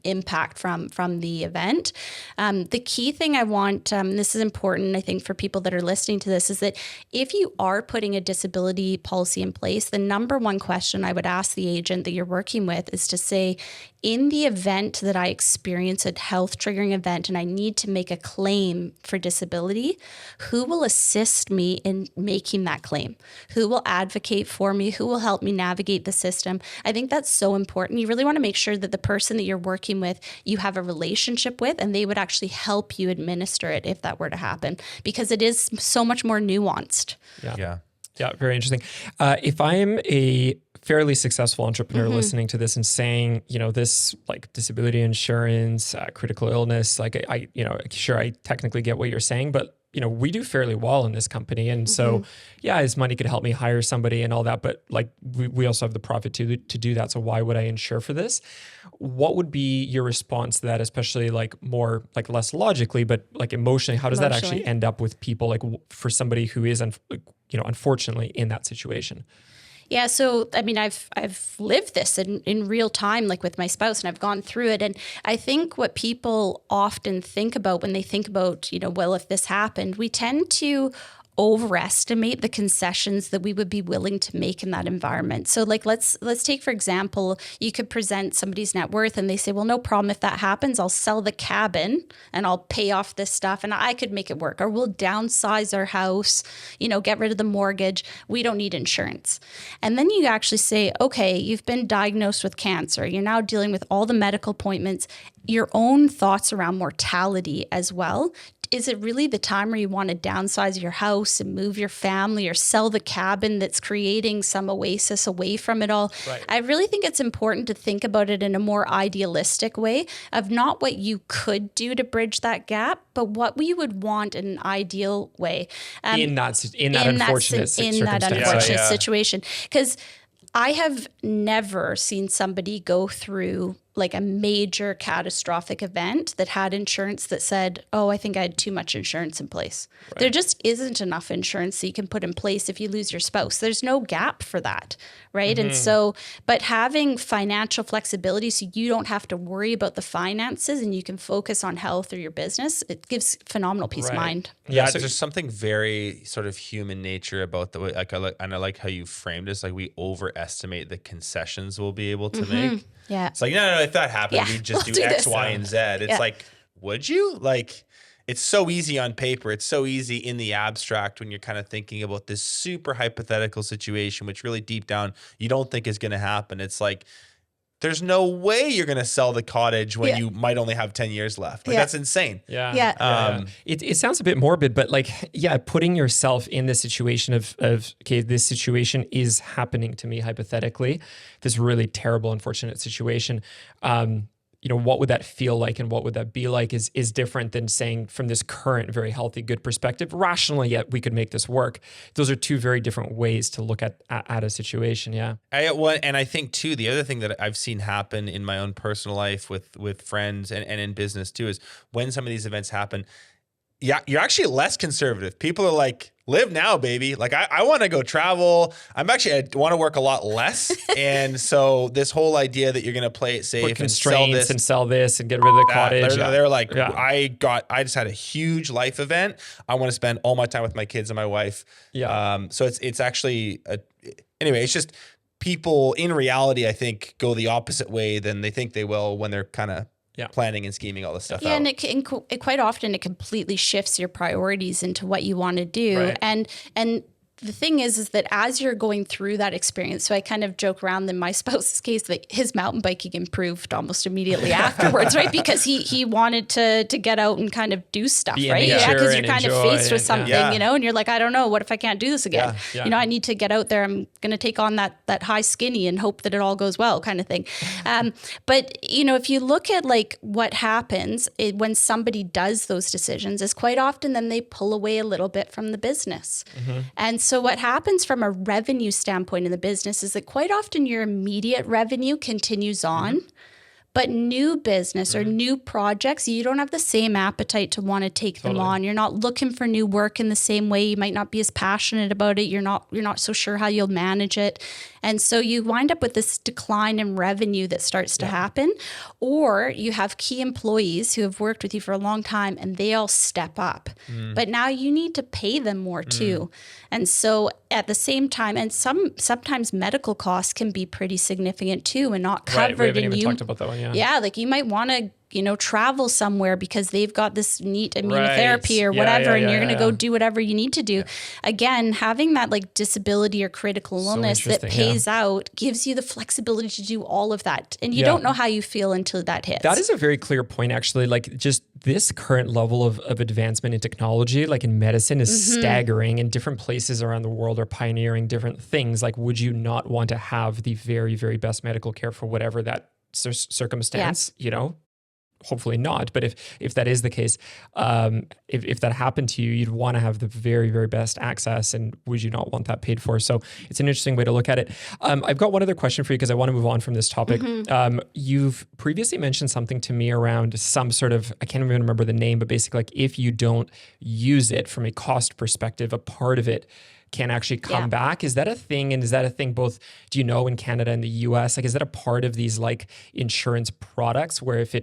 impact from the event. The key thing I want, this is important, I think, for people that are listening to this, is that if you are putting a disability policy in place, the number one question I would ask the agent that you're working with is to say, in the event that I experience a health triggering event and I need to make a claim for disability, who will assist me in making that claim? Who will advocate for me? Who will help me navigate the system? I think that's so important. You really want to make sure that the person that you're working with, you have a relationship with, and they would actually help you administer it if that were to happen, because it is so much more nuanced. Yeah, very interesting. If I am a fairly successful entrepreneur listening to this and saying, this like disability insurance, critical illness, like I technically get what you're saying, but we do fairly well in this company. And so, his money could help me hire somebody and all that, but like we also have the profit to do that. So why would I insure for this? What would be your response to that, especially like more like less logically, but like emotionally, how does that actually end up with people, like for somebody who is, unfortunately in that situation? Yeah, so I mean, I've lived this in real time, like with my spouse, and I've gone through it. And I think what people often think about when they think about, well, if this happened, we tend to overestimate the concessions that we would be willing to make in that environment. So like, let's take, for example, you could present somebody's net worth and they say, well, no problem. If that happens, I'll sell the cabin and I'll pay off this stuff and I could make it work. Or we'll downsize our house, get rid of the mortgage. We don't need insurance. And then you actually say, okay, you've been diagnosed with cancer. You're now dealing with all the medical appointments, your own thoughts around mortality as well. is it really the time where you want to downsize your house and move your family or sell the cabin that's creating some oasis away from it all? Right. I really think it's important to think about it in a more idealistic way of not what you could do to bridge that gap, but what we would want in an ideal way. In that unfortunate situation. Because I have never seen somebody go through like a major catastrophic event that had insurance that said, oh, I think I had too much insurance in place. Right. There just isn't enough insurance that you can put in place if you lose your spouse. There's no gap for that, right? Mm-hmm. And so, but having financial flexibility so you don't have to worry about the finances and you can focus on health or your business, it gives phenomenal peace of mind. Yeah, so there's something very sort of human nature about the way, I like how you framed this, like we overestimate the concessions we'll be able to make. Yeah. It's like, no, if that happened, we'd just do X, Y, and Z. It's like, would you? Like, it's so easy on paper. It's so easy in the abstract when you're kind of thinking about this super hypothetical situation, which really deep down you don't think is going to happen. It's like, there's no way you're going to sell the cottage when you might only have 10 years left. Like, that's insane. Yeah. It sounds a bit morbid, but like, putting yourself in the situation of, okay, this situation is happening to me hypothetically, this really terrible, unfortunate situation. What would that feel like and what would that be like is different than saying from this current, very healthy, good perspective, rationally, yet we could make this work. Those are two very different ways to look at a situation. Yeah. And I think too, the other thing that I've seen happen in my own personal life with friends and in business too, is when some of these events happen, you're actually less conservative. People are like, live now, baby. Like, I want to go travel. I want to work a lot less. And so this whole idea that you're going to play it safe, put constraints and sell this and get rid of the cottage. They're like, I just had a huge life event. I want to spend all my time with my kids and my wife. Yeah. So it's actually, anyway, it's just people in reality, I think, go the opposite way than they think they will when they're kind of planning and scheming all this stuff out. And it quite often it completely shifts your priorities into what you want to do. Right. And the thing is that as you're going through that experience, so I kind of joke around in my spouse's case that his mountain biking improved almost immediately afterwards, right? Because he wanted to get out and kind of do stuff, right? Yeah, because you're kind of faced with something, and you're like, I don't know, what if I can't do this again? Yeah. I need to get out there. I'm going to take on that high skinny and hope that it all goes well kind of thing. But, if you look at like what happens when somebody does those decisions is quite often then they pull away a little bit from the business. Mm-hmm. And so what happens from a revenue standpoint in the business is that quite often your immediate revenue continues on, mm-hmm. but new business or new projects, you don't have the same appetite to want to take them on. You're not looking for new work in the same way. You might not be as passionate about it. You're not so sure how you'll manage it. And so you wind up with this decline in revenue that starts to happen, or you have key employees who have worked with you for a long time and they all step up. But now you need to pay them more too. And so at the same time, and sometimes medical costs can be pretty significant too and not covered. Right, we haven't even talked about that one, Yeah, like you might want to travel somewhere because they've got this neat immunotherapy or whatever, and you're going to go do whatever you need to do. Again, having that like disability or critical illness that pays out gives you the flexibility to do all of that. And you don't know how you feel until that hits. That is a very clear point, actually. Like just this current level of advancement in technology, like in medicine, is staggering, and different places around the world are pioneering different things. Like, would you not want to have the very, very best medical care for whatever that circumstance, Hopefully not, but if that is the case, if that happened to you, you'd want to have the very, very best access, and would you not want that paid for? So it's an interesting way to look at it. I've got one other question for you because I want to move on from this topic. You've previously mentioned something to me around some sort of, I can't even remember the name, but basically like if you don't use it from a cost perspective, a part of it can actually come back. Is that a thing? And is that a thing both, do you know, in Canada and the US? Like, is that a part of these like insurance products where if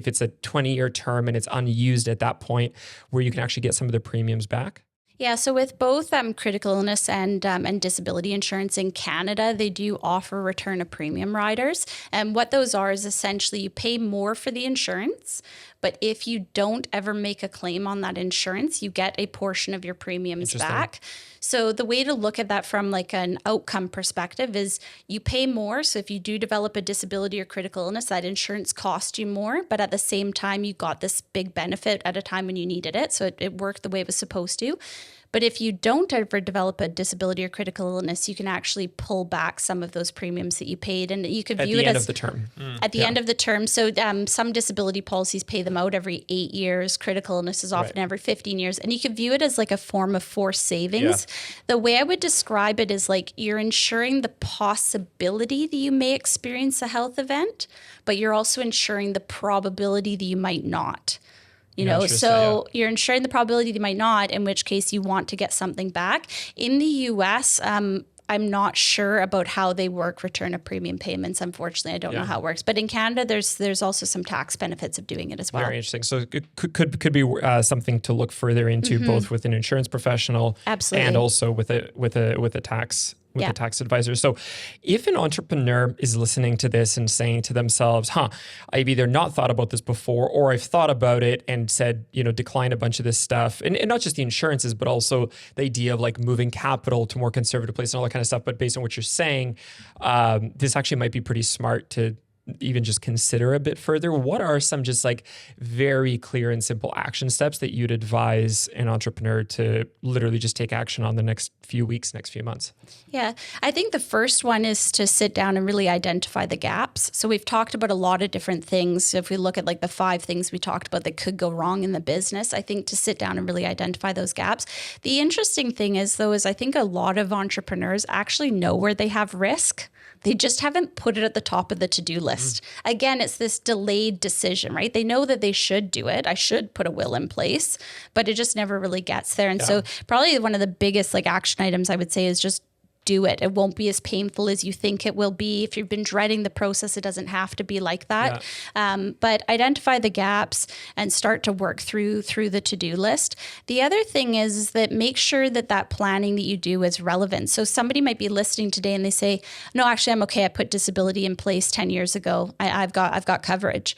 it's a 20-year term and it's unused at that point, where you can actually get some of the premiums back? Yeah, so with both critical illness and disability insurance in Canada, they do offer return of premium riders. And what those are is essentially you pay more for the insurance, But if you don't ever make a claim on that insurance, you get a portion of your premiums back. So the way to look at that from like an outcome perspective is you pay more. So if you do develop a disability or critical illness, that insurance cost you more, but at the same time, you got this big benefit at a time when you needed it. So it worked the way it was supposed to. But if you don't ever develop a disability or critical illness, you can actually pull back some of those premiums that you paid, and you could view it as at the end of the term. At the end of the term. So some disability policies pay them out every 8 years. Critical illness is often every 15 years, and you can view it as like a form of forced savings. The way I would describe it is like you're insuring the possibility that you may experience a health event, but you're also insuring the probability that you might not. You're ensuring the probability they might not, in which case you want to get something back. In the US, I'm not sure about how they work return of premium payments. Unfortunately, I don't know how it works. But in Canada, there's also some tax benefits of doing it as well. Very interesting. So it could be something to look further into, both with an insurance professional and also with a tax. A tax advisor. So if an entrepreneur is listening to this and saying to themselves, I've either not thought about this before, or I've thought about it and said, decline a bunch of this stuff, and not just the insurances, but also the idea of like moving capital to more conservative place and all that kind of stuff. But based on what you're saying, this actually might be pretty smart to even just consider a bit further. What are some just like very clear and simple action steps that you'd advise an entrepreneur to literally just take action on the next few weeks, next few months? Yeah, I think the first one is to sit down and really identify the gaps. So we've talked about a lot of different things. If we look at like the 5 things we talked about that could go wrong in the business, I think to sit down and really identify those gaps. The interesting thing is I think a lot of entrepreneurs actually know where they have risk. They just haven't put it at the top of the to-do list. Again, it's this delayed decision, right? They know that they should do it. I should put a will in place, but it just never really gets there. And so probably one of the biggest like action items I would say is just do it. It won't be as painful as you think it will be. If you've been dreading the process, it doesn't have to be like that. But identify the gaps and start to work through the to-do list. The other thing is that make sure that planning that you do is relevant. So somebody might be listening today and they say, no, actually, I'm okay. I put disability in place 10 years ago. I've got coverage.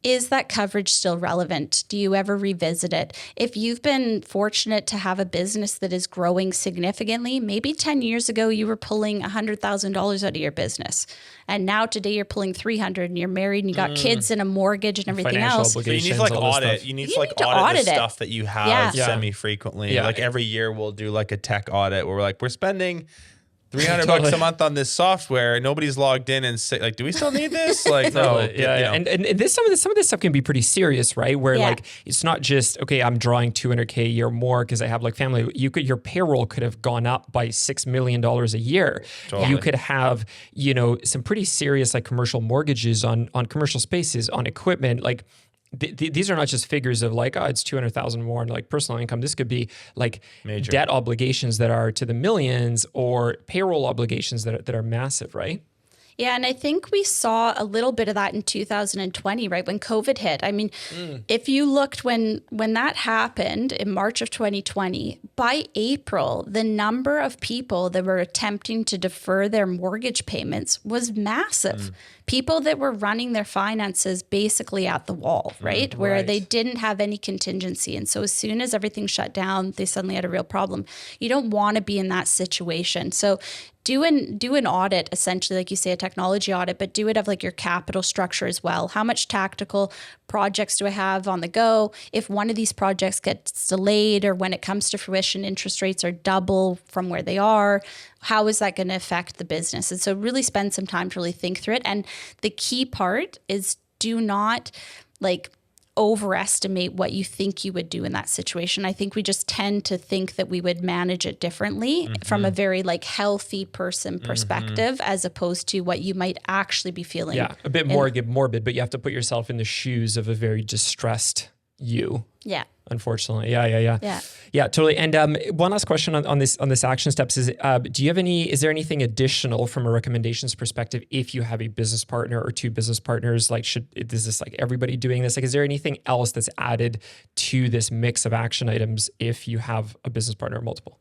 Is that coverage still relevant? Do you ever revisit it? If you've been fortunate to have a business that is growing significantly, maybe 10 years ago you were pulling $100,000 out of your business. And now today you're pulling 300 and you're married and you got kids and a mortgage and everything else. So you need to like audit. You need to audit the stuff that you have semi-frequently. Like every year we'll do like a tech audit where we're like, we're spending $300 a month on this software. Nobody's logged in and say, like, do we still need this? Like, no. And this some of this stuff can be pretty serious, right? Where like it's not just okay, I'm drawing $200K a year more because I have like family. Your payroll could have gone up by $6 million a year. Totally. You could have some pretty serious like commercial mortgages on commercial spaces, on equipment, like. These are not just figures of like, it's 200,000 more in like personal income. This could be like major debt obligations that are to the millions or payroll obligations that are massive, right? Yeah, and I think we saw a little bit of that in 2020, right, when COVID hit. I mean, if you looked when that happened in March of 2020, by April, the number of people that were attempting to defer their mortgage payments was massive. People that were running their finances basically at the wall, right? Where they didn't have any contingency. And so as soon as everything shut down, they suddenly had a real problem. You don't want to be in that situation. So do an audit, essentially, like you say, a technology audit, but do it of like your capital structure as well. How much tactical projects do I have on the go? If one of these projects gets delayed or when it comes to fruition, interest rates are double from where they are, how is that going to affect the business? And so really spend some time to really think through it. And the key part is do not like overestimate what you think you would do in that situation. I think we just tend to think that we would manage it differently from a very like healthy person perspective as opposed to what you might actually be feeling. Yeah, a bit morbid, but you have to put yourself in the shoes of a very distressed you. Yeah. Unfortunately. Yeah, totally. And one last question on this action steps is, is there anything additional from a recommendations perspective if you have a business partner or two business partners? Like, is this like everybody doing this? Like, is there anything else that's added to this mix of action items if you have a business partner or multiple?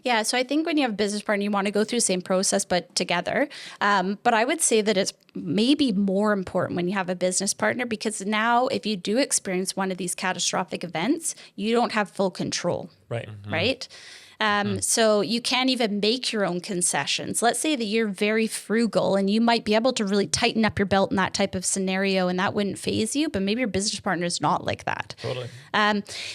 Yeah, so I think when you have a business partner, you want to go through the same process, but together. But I would say that it's maybe more important when you have a business partner, because now if you do experience one of these catastrophic events, you don't have full control. Right. Right. So you can't even make your own concessions. Let's say that you're very frugal and you might be able to really tighten up your belt in that type of scenario and that wouldn't faze you, but maybe your business partner is not like that. Totally.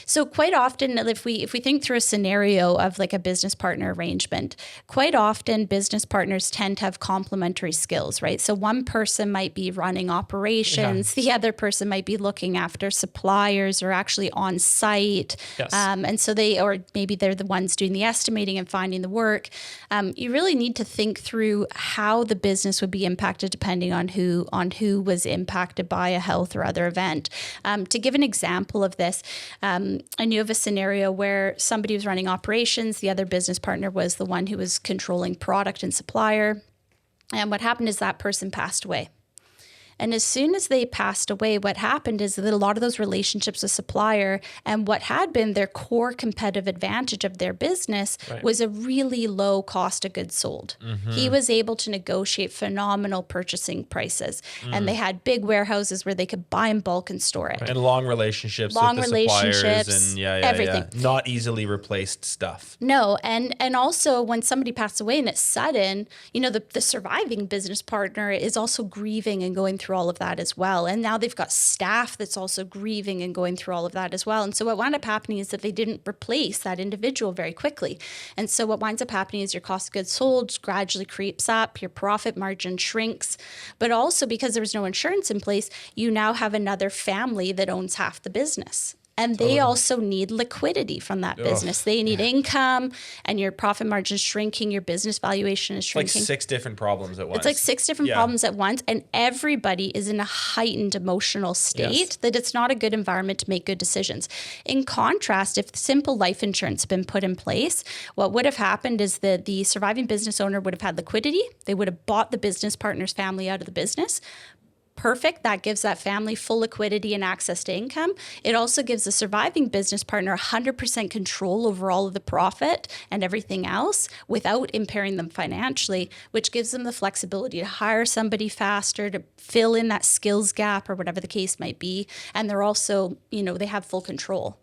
So quite often, if we think through a scenario of like a business partner arrangement, quite often business partners tend to have complementary skills, right? So one person might be running operations, the other person might be looking after suppliers or actually on site. Yes. And so or maybe they're the ones doing the estimating and finding the work. You really need to think through how the business would be impacted depending on who was impacted by a health or other event. To give an example of this, I knew of a scenario where somebody was running operations. The other business partner was the one who was controlling product and supplier. And what happened is that person passed away. And as soon as they passed away, what happened is that a lot of those relationships with supplier and what had been their core competitive advantage of their business was a really low cost of goods sold. He was able to negotiate phenomenal purchasing prices. And they had big warehouses where they could buy in bulk and store it. And long relationships with the suppliers and everything. Not easily replaced stuff. No. And also when somebody passed away and it's sudden, the surviving business partner is also grieving and going through all of that as well. And now they've got staff that's also grieving and going through all of that as well. And so what wound up happening is that they didn't replace that individual very quickly. And so what winds up happening is your cost of goods sold gradually creeps up, your profit margin shrinks, but also because there was no insurance in place, you now have another family that owns half the business. And they also need liquidity from that business. They need income, and your profit margin is shrinking, your business valuation is shrinking. Like 6 different problems at once. It's like 6 different problems at once, and everybody is in a heightened emotional state that it's not a good environment to make good decisions. In contrast, if simple life insurance had been put in place, what would have happened is that the surviving business owner would have had liquidity. They would have bought the business partner's family out of the business. Perfect. That gives that family full liquidity and access to income. It also gives the surviving business partner 100% control over all of the profit and everything else without impairing them financially, which gives them the flexibility to hire somebody faster, to fill in that skills gap or whatever the case might be. And they're also, they have full control.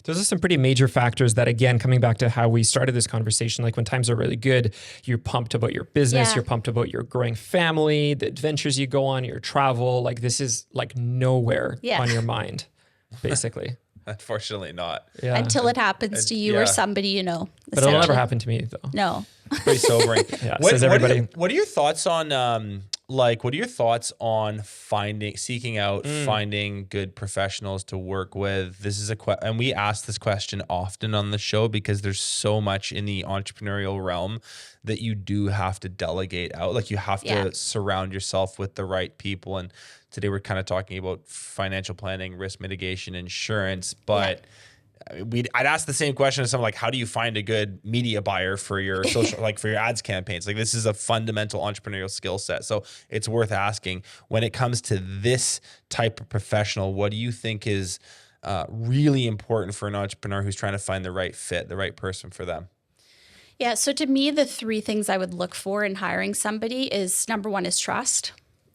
Those are some pretty major factors that, again, coming back to how we started this conversation, like when times are really good, you're pumped about your business, you're pumped about your growing family, the adventures you go on, your travel. Like this is like nowhere on your mind, basically. Unfortunately not. Yeah. Until it happens to you or somebody But it'll never happen to me, though. No. Pretty sobering. Says everybody. What are your thoughts on seeking out, finding good professionals to work with? This is and we ask this question often on the show because there's so much in the entrepreneurial realm that you do have to delegate out. Like you have to surround yourself with the right people. And today we're kind of talking about financial planning, risk mitigation, insurance, but I'd ask the same question to someone like, how do you find a good media buyer for your social, like for your ads campaigns? Like this is a fundamental entrepreneurial skill set. So it's worth asking. When it comes to this type of professional, what do you think is really important for an entrepreneur who's trying to find the right fit, the right person for them? Yeah. So to me, the 3 things I would look for in hiring somebody is number 1 is trust.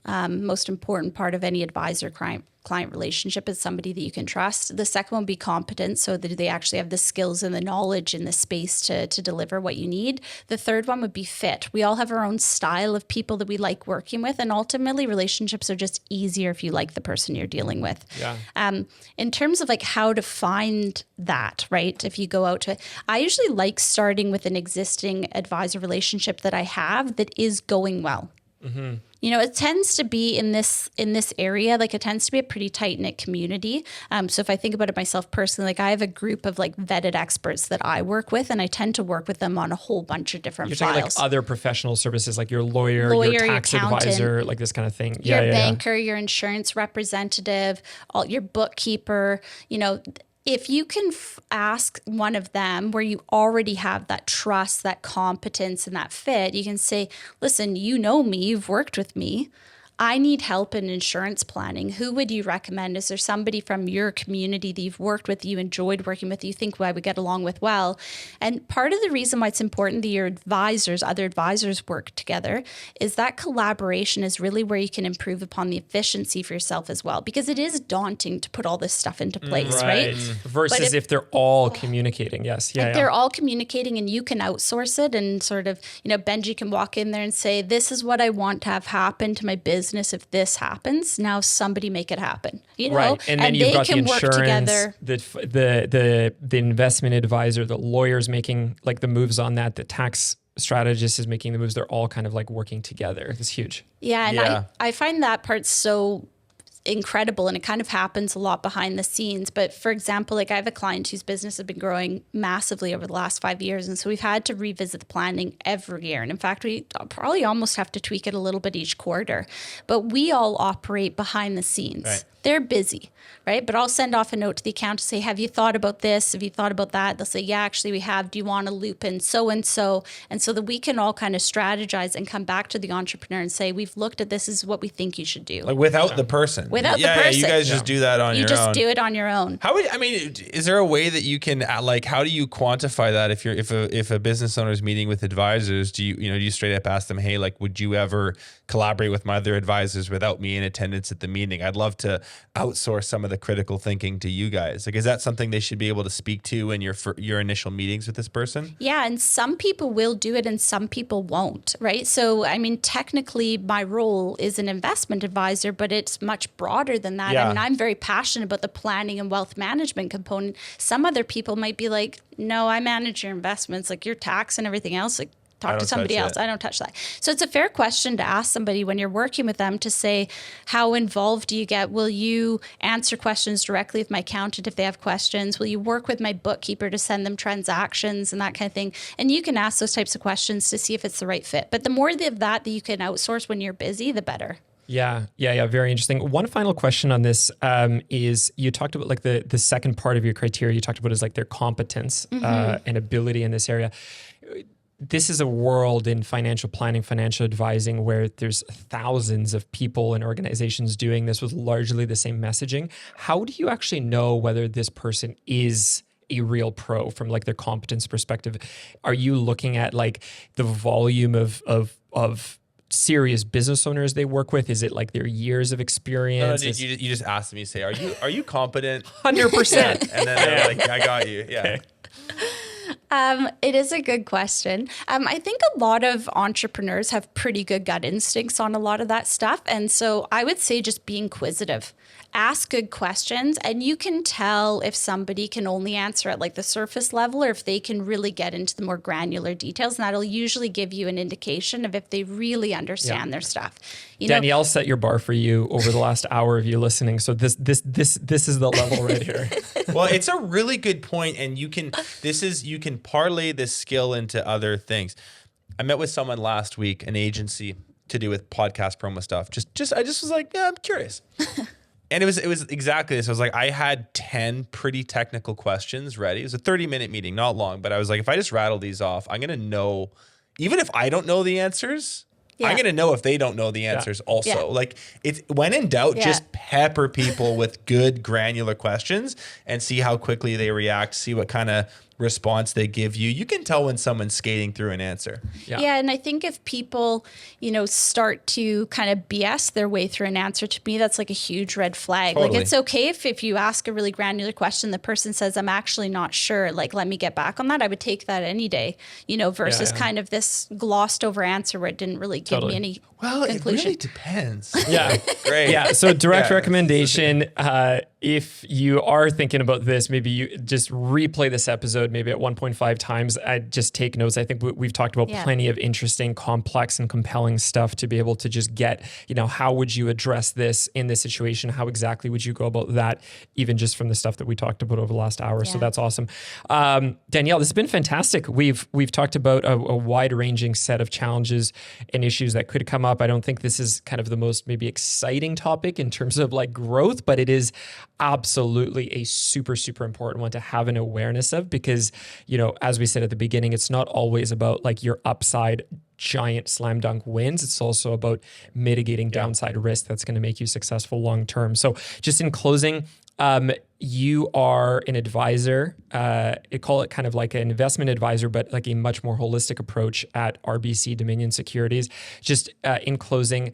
Most important part of any advisor client relationship is somebody that you can trust. The second one would be competence, so that they actually have the skills and the knowledge in the space to deliver what you need. The third one would be fit. We all have our own style of people that we like working with, and ultimately relationships are just easier if you like the person you're dealing with. In terms of like how to find that, right? If you go out to, I usually like starting with an existing advisor relationship that I have that is going well. It tends to be in this area, like it tends to be a pretty tight knit community. So if I think about it myself personally, like I have a group of like vetted experts that I work with, and I tend to work with them on a whole bunch of different You're files. talking like other professional services, like your lawyer, your tax advisor, like this kind of thing. Your banker, your insurance representative, your bookkeeper, if you can ask one of them where you already have that trust, that competence, and that fit, you can say, listen, you know me, you've worked with me. I need help in insurance planning. Who would you recommend? Is there somebody from your community that you've worked with, you enjoyed working with, you think I would get along with well? And part of the reason why it's important that your other advisors work together is that collaboration is really where you can improve upon the efficiency for yourself as well, because it is daunting to put all this stuff into place, right? Versus if they're all communicating. Yes. Yeah. They're all communicating and you can outsource it and sort of, Benji can walk in there and say, this is what I want to have happen to my business. If this happens, now somebody make it happen, right? And then you've got the insurance, the investment advisor, the lawyer's making like the moves on that, the tax strategist is making the moves. They're all kind of like working together. It's huge. Yeah, and I find that part so incredible, and it kind of happens a lot behind the scenes. But for example, like I have a client whose business has been growing massively over the last 5 years, and so we've had to revisit the planning every year, and in fact we probably almost have to tweak it a little bit each quarter. But we all operate behind the scenes. Right. They're busy, right? But I'll send off a note to the account to say, have you thought about this? Have you thought about that? They'll say, yeah, actually we have. Do you want to loop in so-and-so? And so that we can all kind of strategize and come back to the entrepreneur and say, we've looked at this is what we think you should do. Like without the person. Without the person. Yeah, you guys just do that on your own. You just do it on your own. Is there a way that you can how do you quantify that if a business owner is meeting with advisors? Do you straight up ask them, hey, like, would you ever collaborate with my other advisors without me in attendance at the meeting? I'd love to outsource some of the critical thinking to you guys. Like, is that something they should be able to speak to in your initial meetings with this person? Yeah, and some people will do it and some people won't, right? So, technically my role is an investment advisor, but it's much broader than that. Yeah. I'm very passionate about the planning and wealth management component. Some other people might be like, no, I manage your investments, like your tax and everything else, like talk to somebody else. I don't touch that. So it's a fair question to ask somebody when you're working with them to say, how involved do you get? Will you answer questions directly with my accountant if they have questions? Will you work with my bookkeeper to send them transactions and that kind of thing? And you can ask those types of questions to see if it's the right fit. But the more of that you can outsource when you're busy, the better. Yeah. Very interesting. One final question on this is you talked about like the second part of your criteria you talked about is like their competence and ability in this area. This is a world in financial planning, financial advising, where there's thousands of people and organizations doing this with largely the same messaging. How do you actually know whether this person is a real pro from like their competence perspective? Are you looking at like the volume of serious business owners they work with? Is it like their years of experience? No, you just asked me, say, are you competent? 100%. And then they're like, I got you. Yeah. Okay. It is a good question. I think a lot of entrepreneurs have pretty good gut instincts on a lot of that stuff. And so I would say just be inquisitive. Ask good questions, and you can tell if somebody can only answer at like the surface level or if they can really get into the more granular details. And that'll usually give you an indication of if they really understand their stuff. Danielle set your bar for you over the last hour of you listening. So this is the level right here. Well, it's a really good point, and you can parlay this skill into other things. I met with someone last week, an agency to do with podcast promo stuff. I just was like, yeah, I'm curious. And it was exactly this. I was like, I had 10 pretty technical questions ready. It was a 30-minute meeting, not long, but I was like, if I just rattle these off, I'm going to know, even if I don't know the answers, I'm going to know if they don't know the answers also. Yeah. Like, it's when in doubt, just pepper people with good granular questions and see how quickly they react, see what kind of response they give you. You can tell when someone's skating through an answer. Yeah, and I think if people, start to kind of BS their way through an answer, to me, that's like a huge red flag. Totally. Like, it's okay if you ask a really granular question, the person says, I'm actually not sure, like, let me get back on that. I would take that any day, versus kind of this glossed over answer where it didn't really give me any Well, conclusion. it really depends. Yeah. Great. Yeah. So direct Yeah. recommendation. If you are thinking about this, maybe you just replay this episode maybe at 1.5 times. I just take notes. I think we've talked about plenty of interesting, complex, and compelling stuff to be able to just get, how would you address this in this situation? How exactly would you go about that? Even just from the stuff that we talked about over the last hour. So that's awesome. Danielle, this has been fantastic. We've talked about a wide ranging set of challenges and issues that could come up. I don't think this is kind of the most maybe exciting topic in terms of like growth, but it is absolutely a super, super important one to have an awareness of because, as we said at the beginning, it's not always about like your upside giant slam dunk wins. It's also about mitigating downside risk that's going to make you successful long term. So just in closing, you are an advisor. I call it kind of like an investment advisor, but like a much more holistic approach at RBC Dominion Securities. Just in closing,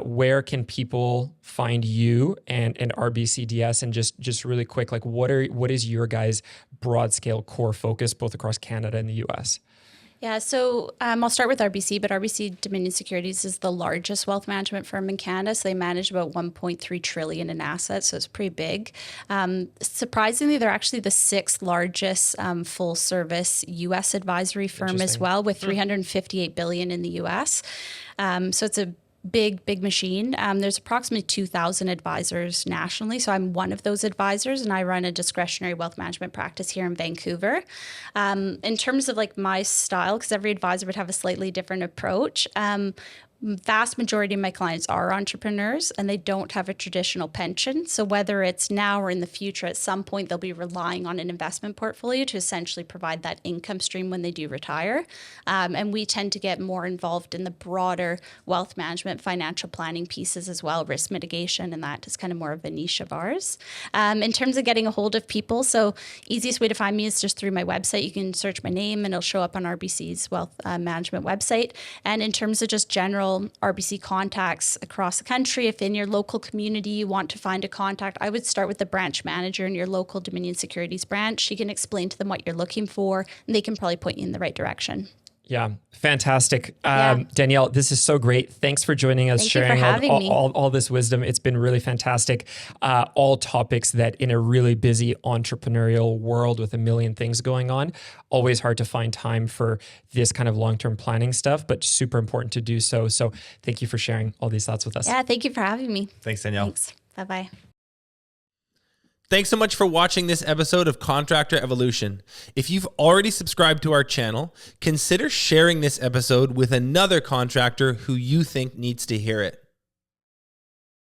where can people find you and RBCDS? And just really quick, like what is your guys' broad scale core focus both across Canada and the US? Yeah, so I'll start with RBC, but RBC Dominion Securities is the largest wealth management firm in Canada. So they manage about 1.3 trillion in assets, so it's pretty big. Surprisingly, they're actually the sixth largest full service U.S. advisory firm as well, with 358 billion in the U.S. So it's a big machine. There's approximately 2,000 advisors nationally. So I'm one of those advisors and I run a discretionary wealth management practice here in Vancouver. In terms of like my style, because every advisor would have a slightly different approach, vast majority of my clients are entrepreneurs and they don't have a traditional pension. So whether it's now or in the future, at some point, they'll be relying on an investment portfolio to essentially provide that income stream when they do retire. And we tend to get more involved in the broader wealth management, financial planning pieces as well, risk mitigation, and that is kind of more of a niche of ours. In terms of getting a hold of people, so easiest way to find me is just through my website. You can search my name and it'll show up on RBC's wealth management website. And in terms of just general RBC contacts across the country, if in your local community you want to find a contact, I would start with the branch manager in your local Dominion Securities branch. She can explain to them what you're looking for and they can probably point you in the right direction. Yeah, fantastic. Danielle, this is so great. Thanks for joining us, sharing all this wisdom. It's been really fantastic. All topics that in a really busy entrepreneurial world with a million things going on, always hard to find time for this kind of long-term planning stuff, but super important to do so. So thank you for sharing all these thoughts with us. Yeah, thank you for having me. Thanks, Danielle. Thanks. Bye-bye. Thanks so much for watching this episode of Contractor Evolution. If you've already subscribed to our channel, consider sharing this episode with another contractor who you think needs to hear it.